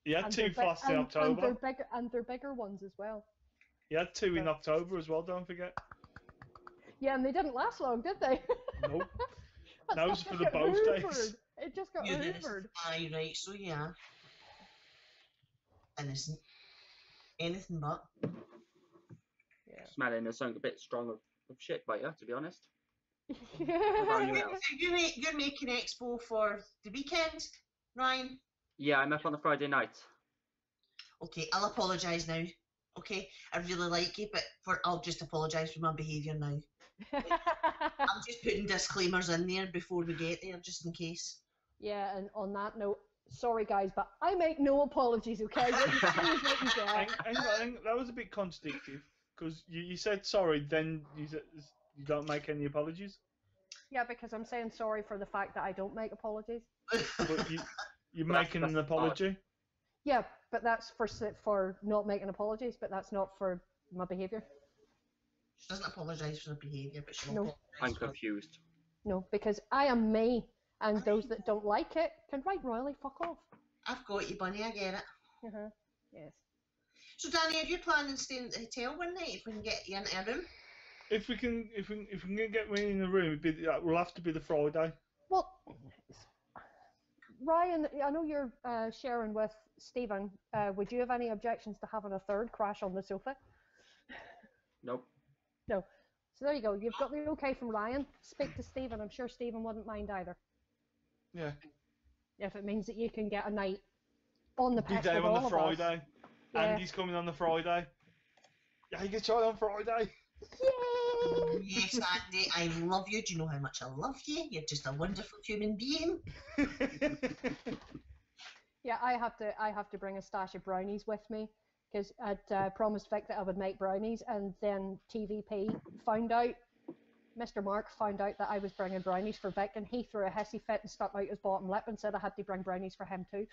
He had And 2 they're flasks in and October. they're bigger ones as well. He had 2 in October as well, don't forget. Yeah, and they didn't last long, did they? Nope. That That was stuff for just the got both hoovered. days. It just got Yes. hoovered. Aye, right, so yeah. Innocent. Anything but. Yeah. Smelling is something a bit strong of shit by you, to be honest. What about you, Al? You're making Expo for the weekend, Ryan? Yeah, I'm up on the Friday night. Okay, I'll apologise now. Okay, I really like you, but I'll just apologise for my behaviour now. I'm just putting disclaimers in there before we get there, just in case. Yeah, and on that note, sorry guys, but I make no apologies, okay? What you see is what you get. Hang on, that was a bit contradictory because you said sorry, then you said you don't make any apologies. Yeah, because I'm saying sorry for the fact that I don't make apologies. But you're Well, making an that's apology. Yeah, but that's for not making apologies, but that's not for my behaviour. She doesn't apologise for her behaviour, but she'll No. apologise I'm for... confused. No, because I am me, and those that don't like it can right royally fuck off. I've got you, Bunny, I get it. Yes. So, Danny, are you planning staying at the hotel one night if we can get you into a room? If we can get me in the room, we'll have to be the Friday. Well, Ryan, I know you're sharing with Stephen. Would you have any objections to having a third crash on the sofa? Nope. No. So there you go. You've got the okay from Ryan. Speak to Stephen. I'm sure Stephen wouldn't mind either. Yeah. If it means that you can get a night on the Be piss there with on all the of Friday. us. Yeah. Andy's coming on the Friday. Yeah, you get try on Friday. Yay! Yes, Andy, I love you. Do you know how much I love you? You're just a wonderful human being. Yeah, I have to bring a stash of brownies with me because I'd promised Vic that I would make brownies, and then TVP found out. Mr. Mark found out that I was bringing brownies for Vic, and he threw a hissy fit and stuck out his bottom lip and said I had to bring brownies for him too.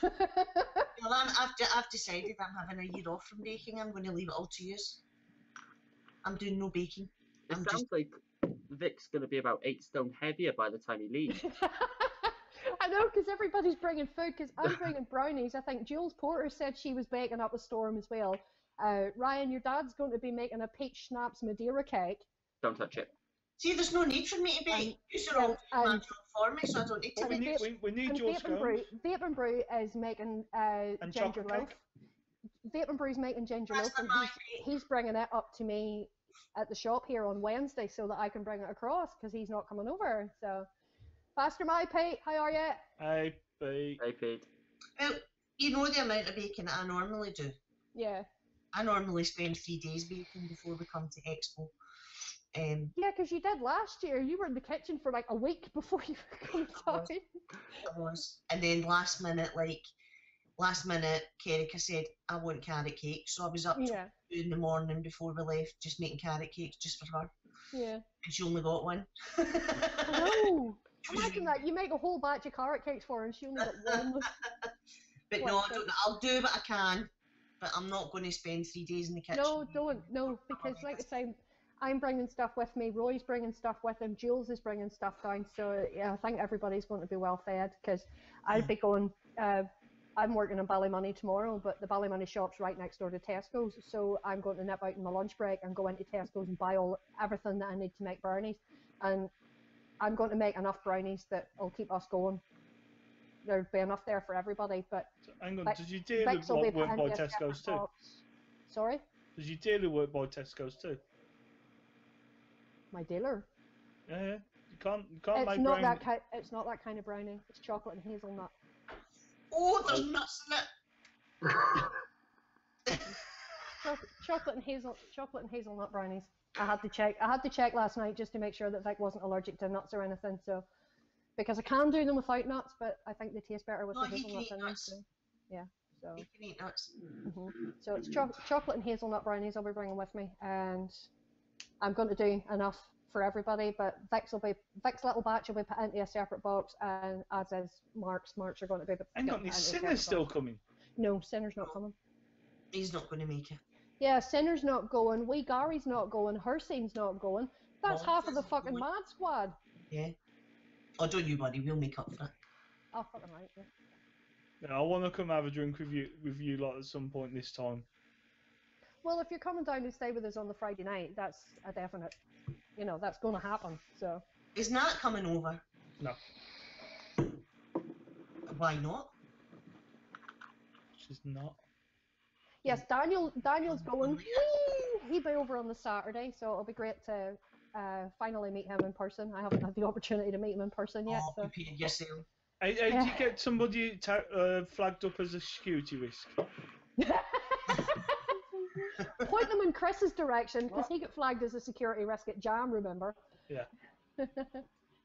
Well, I've decided I'm having a year off from baking. I'm going to leave it all to you. I'm doing no baking. It sounds like Vic's going to be about 8 stone heavier by the time he leaves. I know, because everybody's bringing food, because I'm bringing brownies. I think Jules Porter said she was baking up a storm as well. Ryan, your dad's going to be making a peach schnapps Madeira cake. Don't touch it. See, there's no need for me to bake. You're all doing my job for me, so I don't need to we bake. need your Vape and scones. Brew is making And ginger chocolate loaf. cake. Vaping Brew's making ginger That's loaf, the and night. he's bringing it up to me at the shop here on Wednesday so that I can bring it across because he's not coming over. So, Pastor My Pete, how are you? Hey, Pete. Hey, Pete. Well, you know the amount of baking that I normally do. Yeah. I normally spend 3 days baking before we come to Expo. Yeah, because you did last year. You were in the kitchen for like a week before you were coming down. I was. And then last minute, Kerrika said, I want carrot cake. So I was up till 2 in the morning before we left, just making carrot cakes just for her. Yeah. And she only got one. No. Imagine that. You make a whole batch of carrot cakes for her and she only got one. But no, I'll do what I can. But I'm not going to spend 3 days in the kitchen. No, don't. No, because like I say, I'm bringing stuff with me. Roy's bringing stuff with him. Jules is bringing stuff down. So yeah, I think everybody's going to be well fed because I'll be going. I'm working in Ballymoney tomorrow, but the Ballymoney shop's right next door to Tesco's. So I'm going to nip out in my lunch break and go into Tesco's and buy everything that I need to make brownies. And I'm going to make enough brownies that will keep us going. There'll be enough there for everybody. But hang on, did you deal with what work by Tesco's too? Sorry? Did you deal with work by Tesco's too? My dealer? Yeah. You can't it's make not brownie. It's not that kind of brownie. It's chocolate and hazelnut. Oh, there's nuts in it. chocolate and hazelnut brownies. I had to check last night just to make sure that Vic wasn't allergic to nuts or anything. So, because I can do them without nuts, but I think they taste better with the hazelnuts in them. So, yeah. So. You can eat nuts. So it's chocolate and hazelnut brownies I'll be bringing with me, and I'm going to do enough for everybody. But Vic's little batch will be put into a separate box, and as is Mark's. Mark's are going to be. Hang on, is Sinner's still coming? No, Sinner's not coming. He's not going to make it. Yeah, Sinner's not going. Wee Gary's not going. Hersine's not going. That's half of the fucking mad squad. Yeah. Oh, don't you worry, we'll make up for it. I'll fucking right. Yeah. Yeah, I want to come have a drink with you lot at some point this time. Well, if you're coming down to stay with us on the Friday night, that's a definite. That's going to happen. So. Is Nat coming over? No. Why not? She's not. Yes, Daniel's going. He'll be over on the Saturday, so it'll be great to finally meet him in person. I haven't had the opportunity to meet him in person yet. So. Prepare yourself. Hey, did you get somebody flagged up as a security risk? Point them in Chris's direction, because he got flagged as a security risk at Jam, remember? Yeah.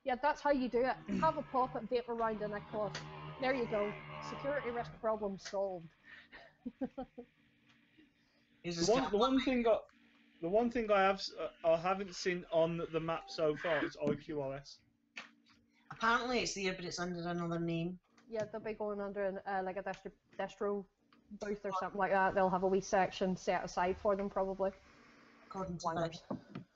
Yeah, that's how you do it. Have a pop at Vape around in a cloth. There you go. Security risk problem solved. The one thing I haven't seen on the map so far is IQRS. Apparently it's there, but it's under another name. Yeah, they'll be going under like a distro booth or something like that. They'll have a wee section set aside for them, probably. According to Vic.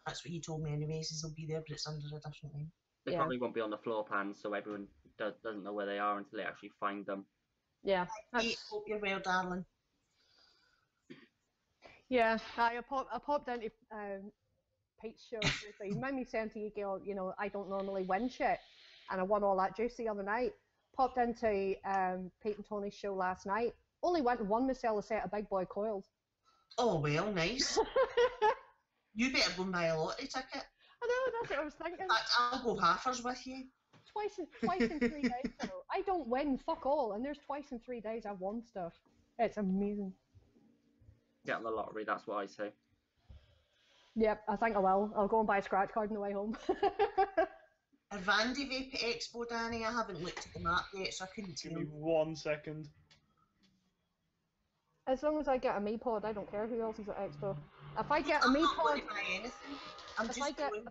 That's what he told me anyways, is they'll be there, but it's under a different name. They probably won't be on the floor plans, so everyone doesn't know where they are until they actually find them. Yeah. Hey, hope you're well, darling. Yeah, I popped into Pete's show. So he made me saying to you, Gail, I don't normally win shit, and I won all that juice the other night. Popped into Pete and Tony's show last night. Only went and won myself a set of big boy coils. Oh, well, nice. You better go and buy a lottery ticket. I know, that's what I was thinking. In fact, I'll go halfers with you. Twice in 3 days, though. I don't win fuck all, and there's twice in 3 days I've won stuff. It's amazing. Get the lottery, that's what I say. Yep, I think I will. I'll go and buy a scratch card on the way home. A Vandy Vape Expo, Danny, I haven't looked at the map yet, so I couldn't tell. Give me 1 second. As long as I get a me pod, I don't care who else is at Expo. If I get a me pod, if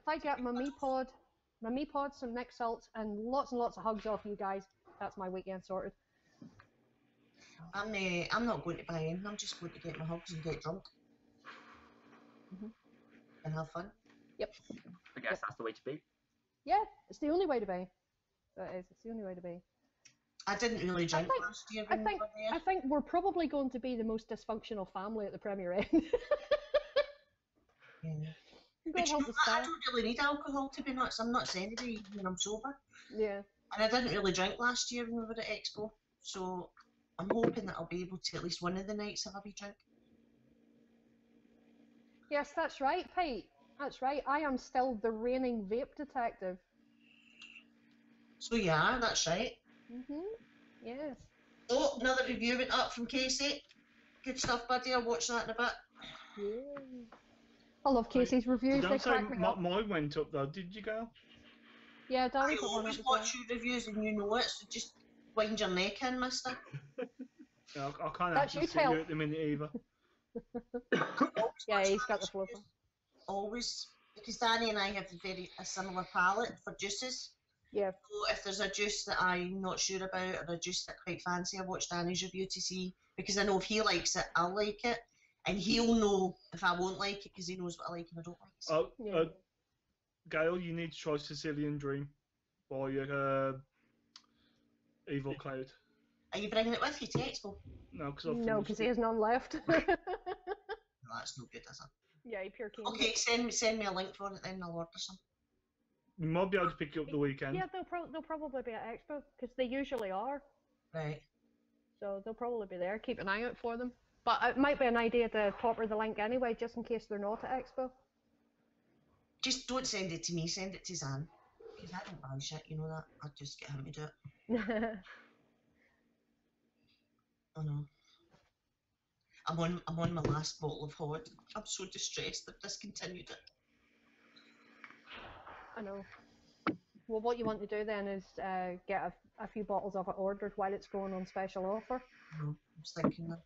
I get my me pod, some Nick salts, and lots of hugs off you guys, that's my weekend sorted. I'm not going to buy in. I'm just going to get my hugs and get drunk. And have fun. Yep. I guess that's the way to be. Yeah, it's the only way to be. That is, it's the only way to be. I didn't really drink last year when we were there. I think we're probably going to be the most dysfunctional family at the Premier End. Yeah. But I don't really need alcohol to be nuts. I'm nuts anyway when I'm sober. Yeah. And I didn't really drink last year when we were at Expo, so I'm hoping that I'll be able to at least one of the nights have a wee drink. Yes, that's right, Pete. That's right. I am still the reigning vape detective. So you are, that's right. Yes. Oh, another review went up from Casey. Good stuff, buddy. I'll watch that in a bit. Yeah. I love Casey's reviews. They Don't say crack me up. mine went up though, did you, Gail? Yeah, Danny I put one up always as well. watch your reviews and you know it, so just wind your neck in, mister. Yeah, I can't That's actually you see tell. you at the minute either. Yeah, he's got the floor. Always, because Danny and I have a similar palate for juices. Yeah. So if there's a juice that I'm not sure about or a juice that I quite fancy, I watch Danny's review to see, because I know if he likes it, I'll like it, and he'll know if I won't like it because he knows what I like and I don't like. So. Yeah. Gail, you need to try Sicilian Dream by Evil Cloud. Are you bringing it with you to Expo? No, because No, because he has none left. No, that's no good, is it? Yeah, he pure came. Okay, send me a link for it, then I'll order some. You might be able to pick it up the weekend. Yeah, they'll probably be at Expo because they usually are. Right. So they'll probably be there. Keep an eye out for them. But it might be an idea to pop her the link anyway, just in case they're not at Expo. Just don't send it to me, send it to Zan. Because I don't buy shit, you know that. I'll just get him to do it. I know. I'm on my last bottle of hot. I'm so distressed they've discontinued it. I know. Well, what you want to do then is get a few bottles of it ordered while it's going on special offer. No, I was thinking that.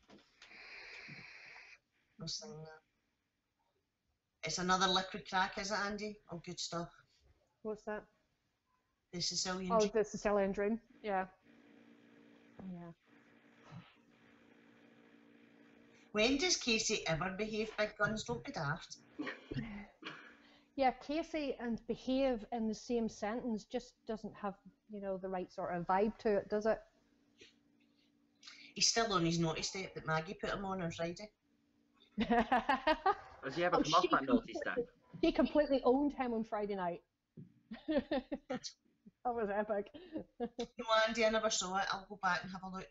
It's another liquid crack, is it, Andy? Oh, good stuff. What's that? The Sicilian. Oh, the Sicilian Dream. Yeah. Yeah. When does Casey ever behave, big guns? Don't be daft. Yeah, Casey and behave in the same sentence just doesn't have, the right sort of vibe to it, does it? He's still on his naughty step that Maggie put him on Friday. Has he ever come off that naughty step? He completely owned him on Friday night. That was epic. No, Andy, I never saw it. I'll go back and have a look.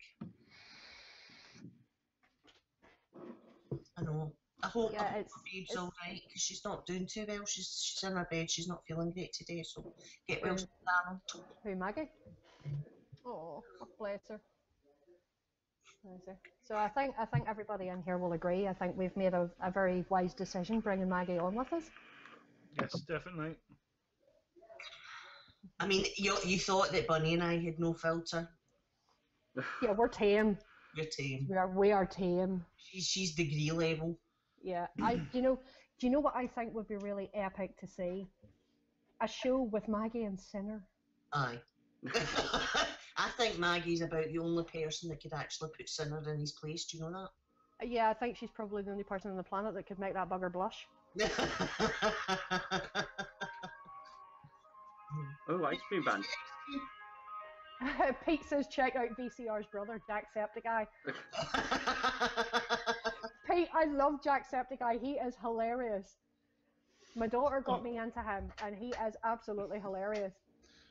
I know. I hope Babe's all right, because she's not doing too well. She's in her bed. She's not feeling great today, so get well soon, Daniel. Who, Maggie? Oh, bless her. So I think everybody in here will agree. I think we've made a very wise decision bringing Maggie on with us. Yes, definitely. I mean, you thought that Bunny and I had no filter. Yeah, we're tame. You're tame. We are tame. She's degree level. Yeah, do you know what I think would be really epic to see? A show with Maggie and Sinner. Aye. I think Maggie's about the only person that could actually put Sinner in his place. Do you know that? Yeah, I think she's probably the only person on the planet that could make that bugger blush. Oh, ice cream band. Pete says check out VCR's brother, Jacksepticeye. Pete, I love Jacksepticeye. He is hilarious. My daughter got me into him, and he is absolutely hilarious.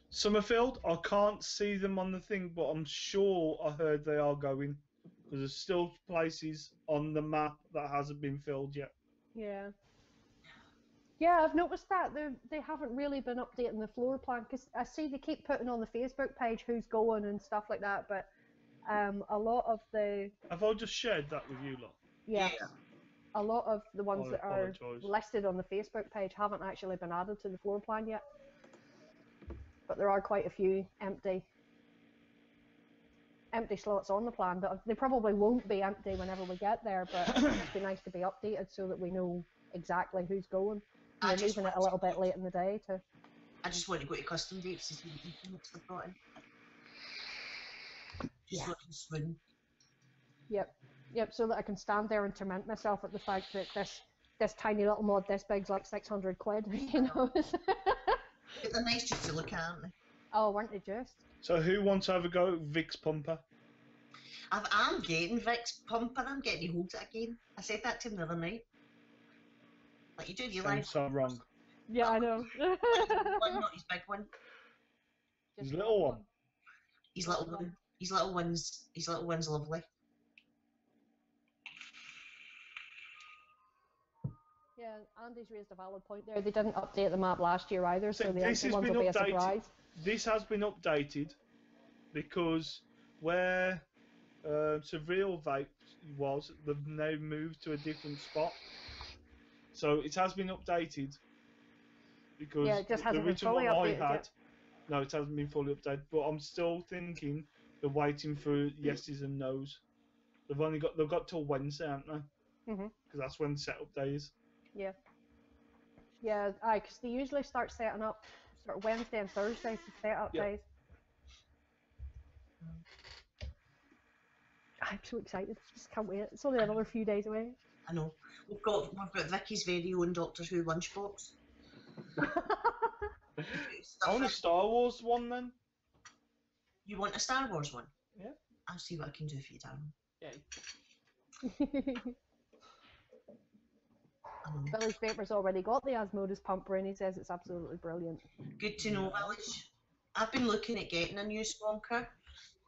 Summerfield, I can't see them on the thing, but I'm sure I heard they are going. Because there's still places on the map that hasn't been filled yet. Yeah. Yeah, I've noticed that. They haven't really been updating the floor plan, because I see they keep putting on the Facebook page who's going and stuff like that, but a lot of the... Have I just shared that with you lot? Yeah. A lot of the ones I that are apologise. listed on the Facebook page haven't actually been added to the floor plan yet. But there are quite a few empty slots on the plan, but they probably won't be empty whenever we get there, but it'd just be nice to be updated so that we know exactly who's going. We're leaving it a little bit late in the day to... I just want to go to custom vapes to see what units they've got in. Just looking swoon. Yep, so that I can stand there and torment myself at the fact that this tiny little mod this big's like 600 quid, you know? But they're nice just to look at, aren't they? Oh, weren't they just? So who wants to have a go at Vic's Pumper? I'm getting Vic's Pumper. I'm getting to hold it again. I said that to him the other night. Like, you do realise... Sounds so wrong. Yeah, I know. One, not his big one. His little one? His little one. His little one's lovely. Yeah, Andy's raised a valid point there. They didn't update the map last year either, so the This extra has ones been will be a updated. surprise. This has been updated because where Seville Vape was, they've now moved to a different spot. So it has been updated because Yeah, it just the hasn't been original fully one I updated had, yet. no, it hasn't been fully updated. But I'm still thinking they're waiting for yeses and nos. They've got till Wednesday, haven't they? Mhm. Because that's when the setup day is. Yeah. Yeah, because they usually start setting up sort of Wednesday and Thursdays to set up Yeah. days. I'm so excited. Just can't wait. It's only another few days away. I know. We've got Vicky's very own Doctor Who lunchbox. I want a Star Wars one then. You want a Star Wars one? Yeah. I'll see what I can do for you, darling. Yeah. Billy's Vapor's already got the Asmodeus pumper and he says it's absolutely brilliant. Good to know, Village. I've been looking at getting a new squonker.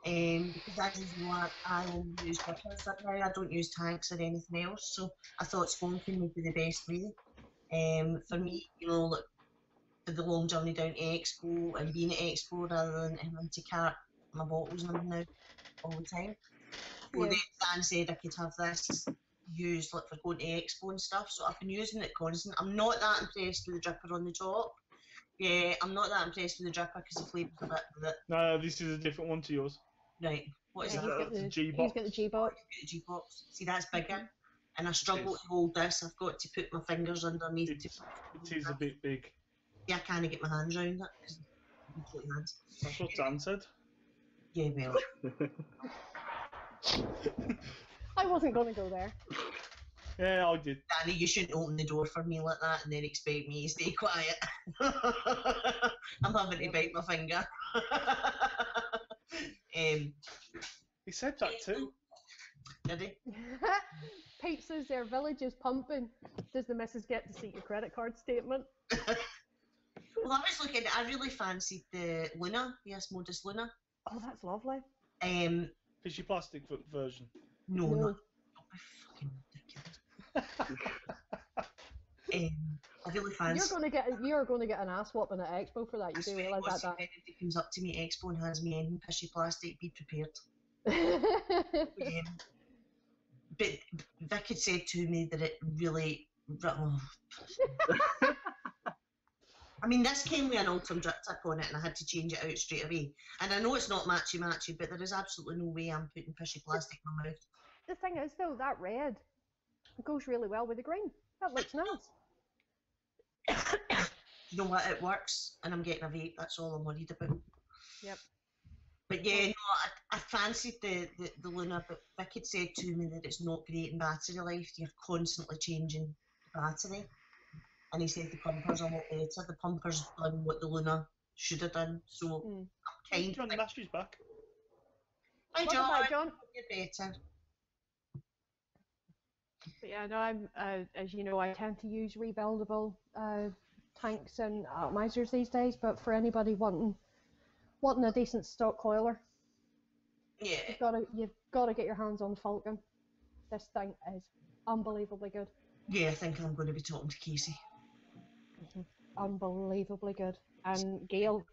Because as you know, I only use whippers right now. I don't use tanks or anything else, so I thought squonking would be the best way. For me, you know, like, for the long journey down to Expo and being at Expo rather than having to cart my bottles in now all the time. So Yeah. then Dan said I could have this used like for going to Expo and stuff, so I've been using it constant. I'm not that impressed with the dripper on the top. Yeah, I'm not that impressed with the dripper because the flavour's a bit with it. No, this is a different one to yours. Right, what is Yeah, that? It's a G he's box. got the G-box. The G-box. See, that's bigger, and I struggle to hold this. I've got to put my fingers underneath. It is a bit big. Yeah, I can't get my hands around it because completely hands. That's what Dan said. Yeah, well, I wasn't going to go there. Yeah, I did. Danny, you shouldn't open the door for me like that and then expect me to stay quiet. I'm having to bite my finger. He said that too. Did he? Pete says their village is pumping. Does the missus get to see your credit card statement? Well, I was looking. I really fancied the Luna, the Asmodeus Luna. Oh, that's lovely. Fishy plastic version. No, No. not. Don't be fucking ridiculous. I really fancy. You're going to get an ass whopping at Expo for that. You I do swear realise to God, that, if anybody comes up to me at Expo and hands me any fishy plastic, be prepared. Dan? But Vic had said to me that it really. I mean, this came with an Ultim drip tip on it, and I had to change it out straight away. And I know it's not matchy, but there is absolutely no way I'm putting fishy plastic in my mouth. The thing is, though, that red goes really well with the green. That looks nice. You know what? It works, and I'm getting a vape. That's all I'm worried about. Yep. But yeah, no, I fancied the Luna, but Vic had said to me that it's not great in battery life. You're constantly changing the battery. And he said the pumper's a lot better. The pumper's done what the Luna should have done. So I'm kind John of. Nash's back. Hi, Welcome John. back, John. You're better. But yeah, no, I'm as you know, I tend to use rebuildable tanks and atomizers these days. But for anybody wanting a decent stock coiler, Yeah. you've got to get your hands on Falcon. This thing is unbelievably good. Yeah, I think I'm going to be talking to Casey. Unbelievably good. And Gail,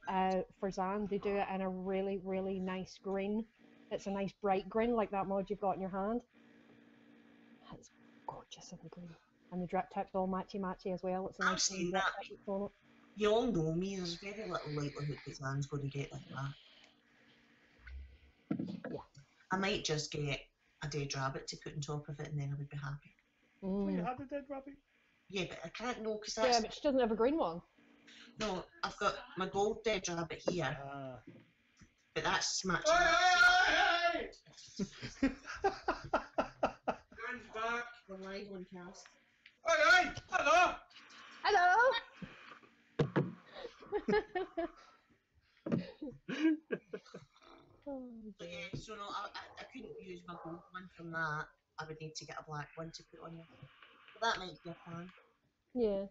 for Zan, they do it in a really, really nice green. It's a nice bright green, like that mod you've got in your hand. It's gorgeous in the green. And the drip tip's all matchy as well. It's a I'm nice seeing drip that. tip on it. You all know me, there's very little likelihood that Zan's going to get like that. Yeah. I might just get a dead rabbit to put on top of it and then I would be happy. Oh, you had a dead rabbit? Yeah, but I can't know because Yeah, that's. but she doesn't have a green one. No, I've got my gold dead rabbit here, Ah. but that's matching. Hey! Dan's back. The live on cast. Hey! Hello! Hello! But yeah, so no, I couldn't use my gold one from that. I would need to get a black one to put on there. But that might be a plan. Yeah.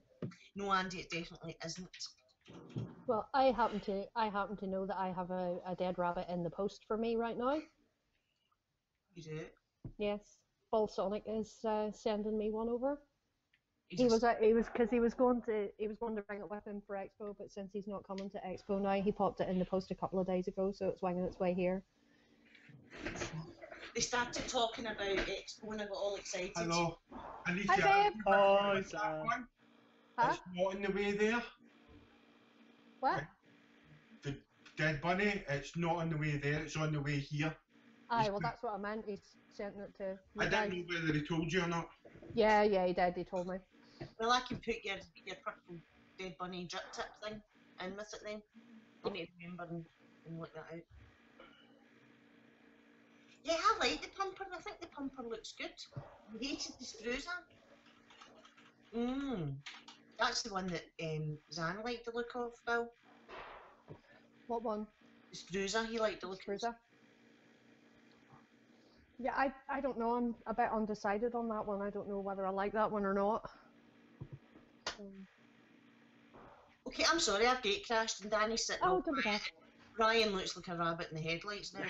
No, Andy, it definitely isn't. Well, I happen to know that I have a dead rabbit in the post for me right now. You do. Yes, Ball Sonic is sending me one over. You He just- was going to bring it with him for Expo, but since he's not coming to Expo now, he popped it in the post a couple of days ago, so it's winging its way here. They started talking about Expo and I got all excited. Hello. I need Hi, to babe. Hi, that Sam. one. Huh? It's not in the way there. What? The dead bunny, it's not on the way there, it's on the way here. Aye, well that's what I meant. He's sent it to I you didn't guys. know whether he told you or not. Yeah, he did. He told me. Well, I can put your purple dead bunny drip tip thing in with it then. You need to remember and look that out. Yeah, I like the pumper. I think the pumper looks good. I hated the spruzer. That's the one that Zan liked the look of, Bill. What one? The spruzer, he liked the look of. Cruiser. Yeah, I don't know. I'm a bit undecided on that one. I don't know whether I like that one or not. Okay, I'm sorry, I've gate crashed and Danny's sitting Oh, up. don't be daft. Ryan looks like a rabbit in the headlights now.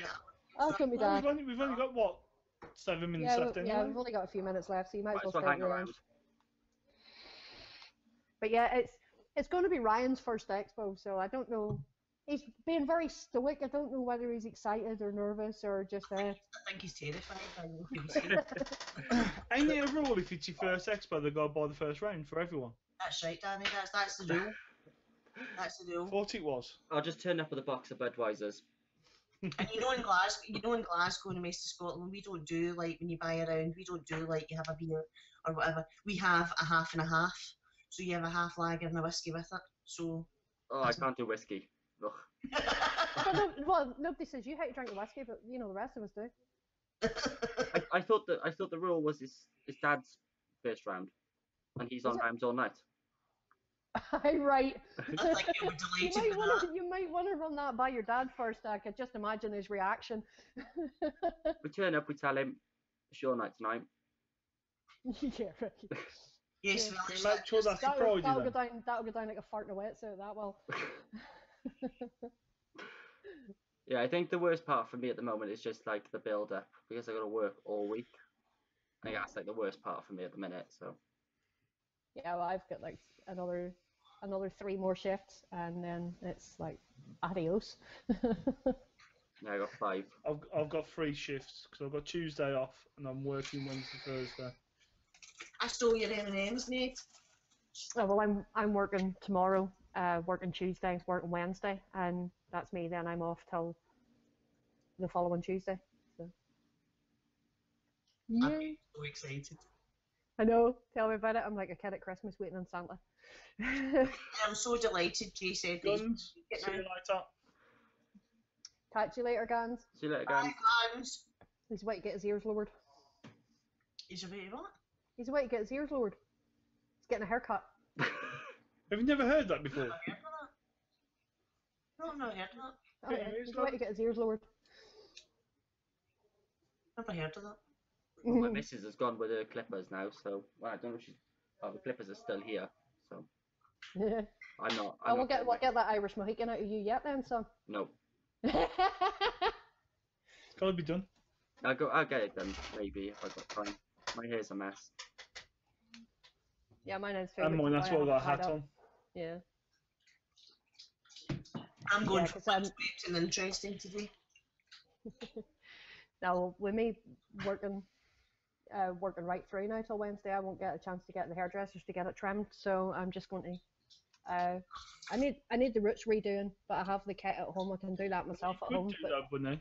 Oh, don't be Well, daft. we've only got what 7 minutes Yeah, left anyway. we've only got a few minutes left, so you might Might as as well well stay hang around. around. But yeah, it's going to be Ryan's first expo, so I don't know. He's being very stoic. I don't know whether he's excited or nervous or just I think he's terrified. I know he was here. Ain't it a rule if it's your first expo, they go by the first round for everyone? That's right, Danny. That's the rule. That's the rule. Thought it was. I'll just turn up with a box of Budweisers. And in Glasgow and the rest of Scotland, we don't do like when you buy a round. We don't do like you have a beer or whatever. We have a half and a half. So you have a half lager and a whiskey with it. So. Oh, I can't do whiskey. Ugh. well, nobody says you hate to drink the whiskey, but you know the rest of us do. I thought the rule was his dad's first round, and he's on rounds all night. Aye, right. I think you were delighted with that. You might want to run that by your dad first. I could just imagine his reaction. We turn up, we tell him it's your night tonight. Yeah, right. Yes, Yeah. well, We it's make sure that's the Friday That'll then. go down like a fart in a wetsuit. That will. Yeah, I think the worst part for me at the moment is just like the build up because I got to work all week. I think that's like the worst part for me at the minute. So Yeah, well, I've got like another 3 more shifts, and then it's like adios. yeah, I got 5. I've got 3 shifts because I've got Tuesday off and I'm working Wednesday, Thursday. I stole your M&M's, mate. Oh, well, I'm working tomorrow, working Tuesday, working Wednesday, and that's me. Then I'm off till the following Tuesday. So. Yeah. I'm so excited. I know. Tell me about it. I'm like a kid at Christmas waiting on Santa. I'm so delighted Jay said that. Guns, see you later. Catch you later, Gans. See you later, Bye, guys. guys. He's about to get his ears lowered. He's about what? He's about to get his ears lowered. He's getting a haircut. Have you never heard that before? I've never heard of that. No, I've never heard of that. Oh, yeah. ears He's about to lowered? get his ears lowered. Never heard of that. Well, my missus has gone with her clippers now, so well, I don't know if she's. Oh, the clippers are still here, so Yeah. I'm not. Oh, we'll get that Irish Mohican out of you yet then, son. No, It's got to be done. I'll get it done maybe if I've got time. My hair's a mess. Yeah, mine is And mine, that's what I got a hat up. on. Yeah. I'm going Yeah, for 'cause something interesting today. Now, with me working right through now till Wednesday, I won't get a chance to get the hairdressers to get it trimmed. So I'm just going to. I need the roots redoing, but I have the kit at home. I can do that myself at Could home. do But that, wouldn't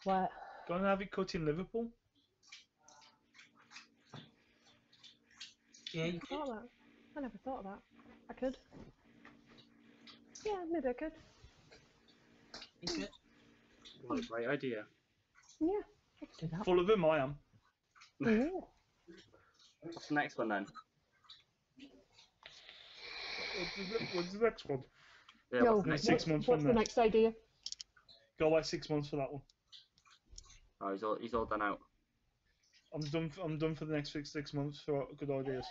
what? Go and have it cut in Liverpool. Yeah, you I thought of that. I never thought of that. I could. Yeah, maybe I could. could. What a great idea. Yeah, I could do that. Full of them, I am. Ooh. What's the next one then? What's the next one? Yeah, Yo, what's the next? 6 months what's from the now. next idea? Go away 6 months for that one. Oh, he's all done out. I'm done for the next 6 months for good ideas.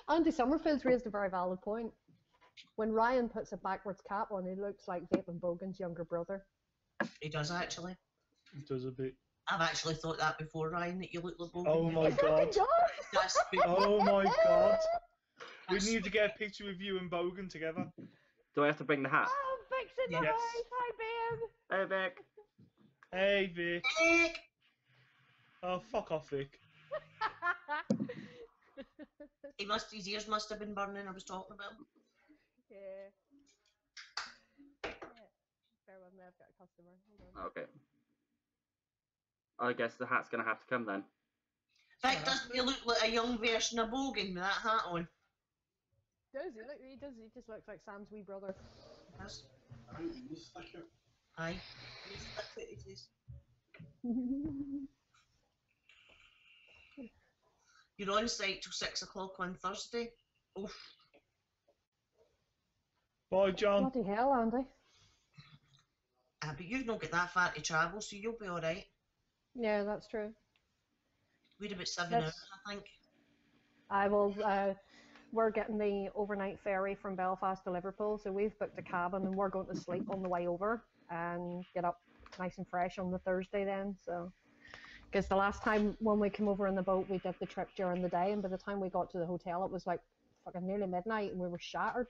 Andy Summerfield's raised a very valid point. When Ryan puts a backwards cap on, he looks like Vaping Bogan's younger brother. He does actually. It does a bit. I've actually thought that before, Ryan, that you look like Bogan. Oh my god. That's spooky. Oh my god. We need to get a picture of you and Bogan together. Do I have to bring the hat? Oh, Vic's in the Yes. house. Hi, Hey, Vic. Hey Vic. Nick! Oh, fuck off, Vic. babe. His ears must have been burning. I was talking about him. Yeah. Bear with me, I've got a customer. Hold on. Okay. I guess the hat's gonna have to come then. Vic, doesn't he look like a young version of Bogan with that hat on? Does he? Look, he does. He just looks like Sam's wee brother. Yes. Aye, you stick it. Aye. That's what it is. You're on site till 6 o'clock on Thursday. Oof. Bye, John. Bloody hell, Andy. But you've not got that far to travel, so you'll be alright. Yeah, that's true. We're about 7 That's- hours, I think. I will. We're getting the overnight ferry from Belfast to Liverpool, so we've booked a cabin and we're going to sleep on the way over and get up nice and fresh on the Thursday then. So, because the last time when we came over in the boat, we did the trip during the day, and by the time we got to the hotel, it was like fucking nearly midnight, and we were shattered.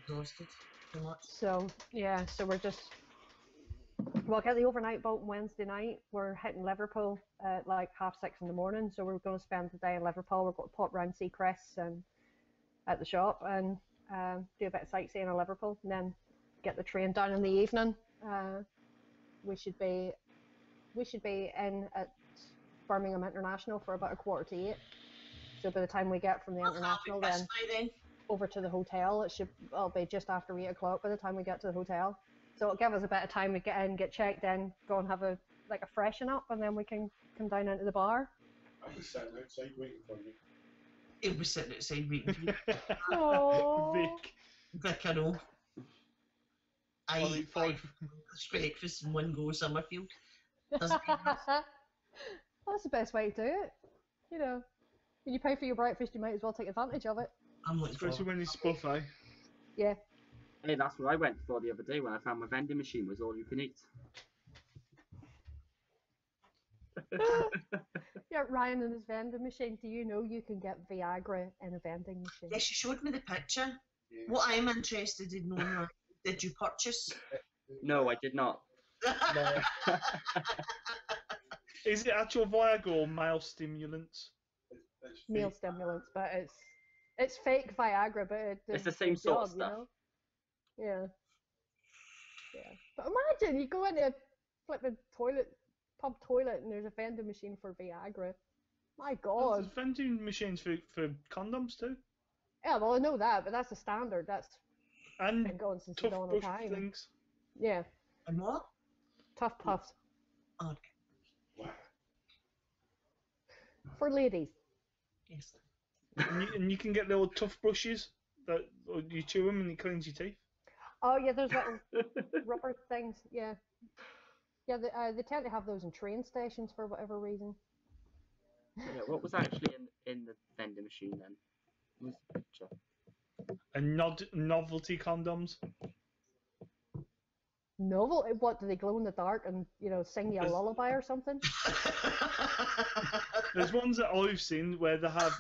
Exhausted. Too much. So yeah, so we'll get the overnight boat Wednesday night. We're hitting Liverpool at like 6:30 in the morning, so we're going to spend the day in Liverpool. We're going to pop round see Chris and at the shop and do a bit of sightseeing in Liverpool, and then get the train down in the evening. We should be in at Birmingham International for about 7:45. So by the time we get from the International then over to the hotel, it'll be just after 8 o'clock by the time we get to the hotel. So it'll give us a bit of time to get in, get checked in, go and have a freshen up, and then we can come down into the bar. I'll be sitting outside waiting for you. He'll be sitting outside waiting for you. Oh. Vic. Vic, I know. I Only eat five. breakfast in one go, Summerfield. Doesn't mean nothing. That's the best way to do it. You know, when you pay for your breakfast, you might as well take advantage of it. I'm looking Especially forward. when it's buffet. Yeah. Hey, that's what I went for the other day when I found my vending machine was all you can eat. Yeah, Ryan and his vending machine. Do you know you can get Viagra in a vending machine? Yes, you showed me the picture. Yeah. What I'm interested in knowing, Ryan, did you purchase? No, I did not. Is it actual Viagra or male stimulants? It's Male fake. stimulants, but it's fake Viagra, but it It's the does same the sort of job, stuff. You know? Yeah. Yeah. But imagine you go into a flipping pub toilet, and there's a vending machine for Viagra. My God. There's vending machines for condoms too. Yeah, well I know that, but that's the standard. That's And been going since the tough dawn of brush time. things. Yeah. And what? Tough puffs Oh, Wow. for ladies. yes. And you can get little tough brushes that or you chew them and it cleans your teeth. Oh yeah, there's little rubber things. Yeah. Yeah, they tend to have those in train stations for whatever reason. Yeah, what was actually in the vending machine then? What was the picture? And novelty condoms. Novel? What do they glow in the dark and sing you a There's- lullaby or something? There's ones that I've seen where they have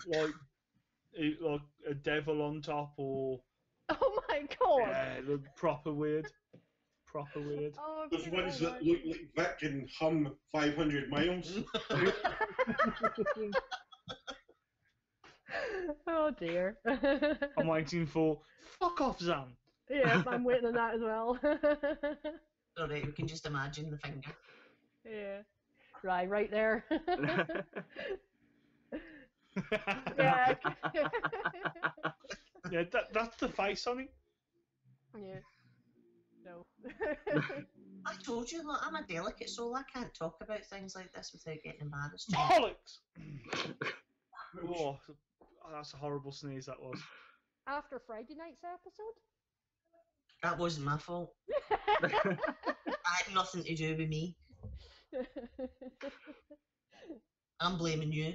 like a devil on top or Oh my God! yeah, they're proper weird. Proper weird. Oh, I've Those seen it ones that online. look like Vic and hum 500 miles. Oh dear. I'm waiting for fuck off, Zan. Yes, I'm waiting on that as well. Alright, we can just imagine the finger. Yeah. Right there. Yeah. Yeah, that's the face on it. Yeah. No. I told you, look, I'm a delicate soul. I can't talk about things like this without getting embarrassed. Bollocks! Oh, that's a horrible sneeze that was. After Friday night's episode? That wasn't my fault. That had nothing to do with me. I'm blaming you.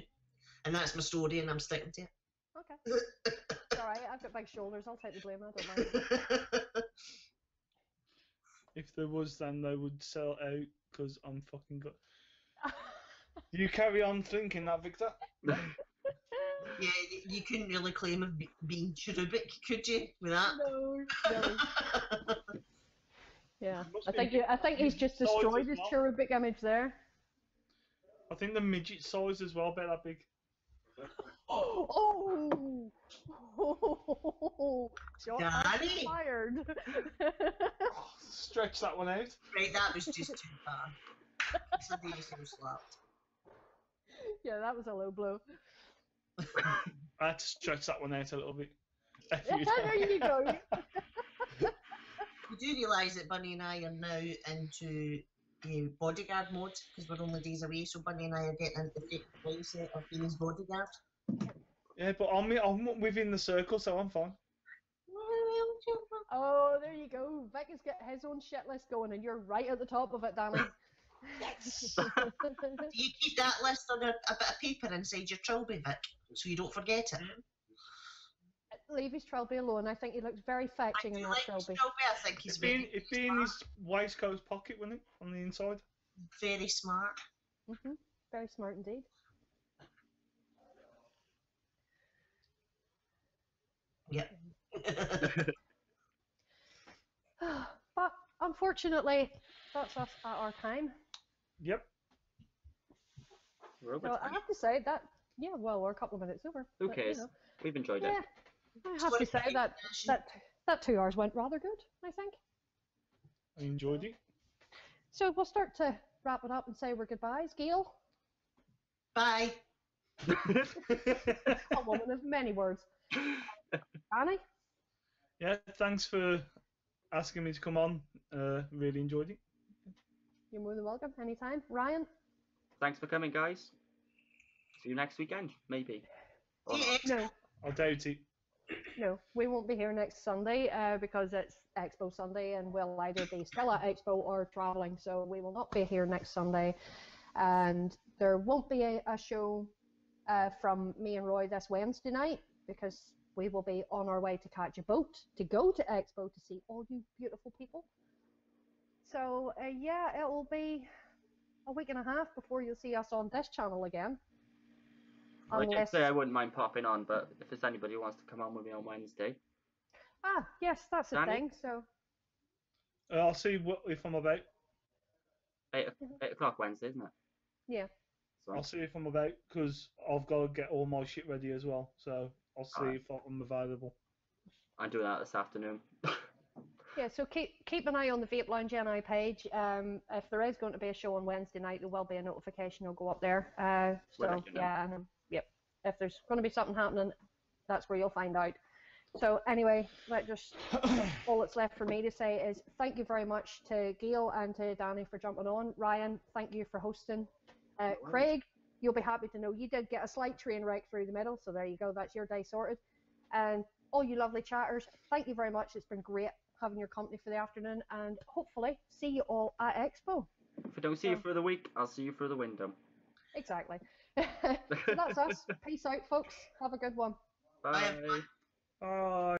And that's my story and I'm sticking to it. Okay. It's alright. alright. I've got big shoulders. I'll take the blame. I don't mind. If there was, then they would sell out because I'm fucking good. You carry on thinking that, Victor. Yeah, you couldn't really claim of being cherubic, could you, with that? No. Yeah, Must I be think he's just size destroyed as his well. cherubic image there. I think the midget size as well, about that big. Oh! Shot Danny! fired. Stretch that one out. Right, that was just too far. Somebody was so slapped. Yeah, that was a low blow. I had to stretch that one out a little bit. There you go. You do realise that Bunny and I are now into bodyguard mode because we're only days away, so Bunny and I are getting into the mindset of being his bodyguard. Yeah, but I'm within the circle, so I'm fine. Oh, there you go. Vic has got his own shit list going, and you're right at the top of it, Danny. Yes! You keep that list on a bit of paper inside your trilby, Vic, so you don't forget it. Leave his trilby alone. I think he looks very fetching I in do that like trilby. trilby. I think he's very, It'd be in his waistcoat pocket, wouldn't it? On the inside. very smart. Very smart indeed. Yep. But unfortunately, that's us at our time. Yep. We're over So I time. have to say that, yeah, well, we're a couple of minutes over. Who but, cares? You know, We've enjoyed yeah, it. I have to say that 2 hours went rather good, I think. I enjoyed it. So we'll start to wrap it up and say our goodbyes. Gail, Bye. a woman of many words. Annie, Yeah, thanks for asking me to come on. Really enjoyed it. you're more than welcome anytime. Ryan, Thanks for coming, guys. See you next weekend, maybe. Or not. no, I doubt it. no, we won't be here next Sunday because it's Expo Sunday and we'll either be still at Expo or travelling, so we will not be here next Sunday. And there won't be a show from me and Roy this Wednesday night because we will be on our way to catch a boat to go to Expo to see all you beautiful people. So yeah, it will be a week and a half before you'll see us on this channel again. Well, I did Unless... say I wouldn't mind popping on, but if there's anybody who wants to come on with me on Wednesday, Ah, yes, that's the Danny? thing. So I'll see if I'm about. 8 o'clock Wednesday, isn't it? yeah, So I'll see if I'm about because I've got to get all my shit ready as well. So I'll see Alright. if I'm available. I'm doing that this afternoon. yeah. So keep an eye on the Vape Lounge NI page. If there is going to be a show on Wednesday night, there will be a notification. It'll go up there. We'll So let you know. yeah, yep. If there's going to be something happening, that's where you'll find out. So anyway, all that's left for me to say is thank you very much to Gail and to Danny for jumping on. Ryan, thank you for hosting. worries. Craig, you'll be happy to know you did get a slight train wreck through the middle, so there you go, that's your day sorted. And all you lovely chatters, thank you very much. It's been great having your company for the afternoon, and hopefully see you all at Expo. If I don't see you for the week, I'll see you through the window. Exactly. So that's us. Peace out, folks. Have a good one. Bye. everyone. Bye.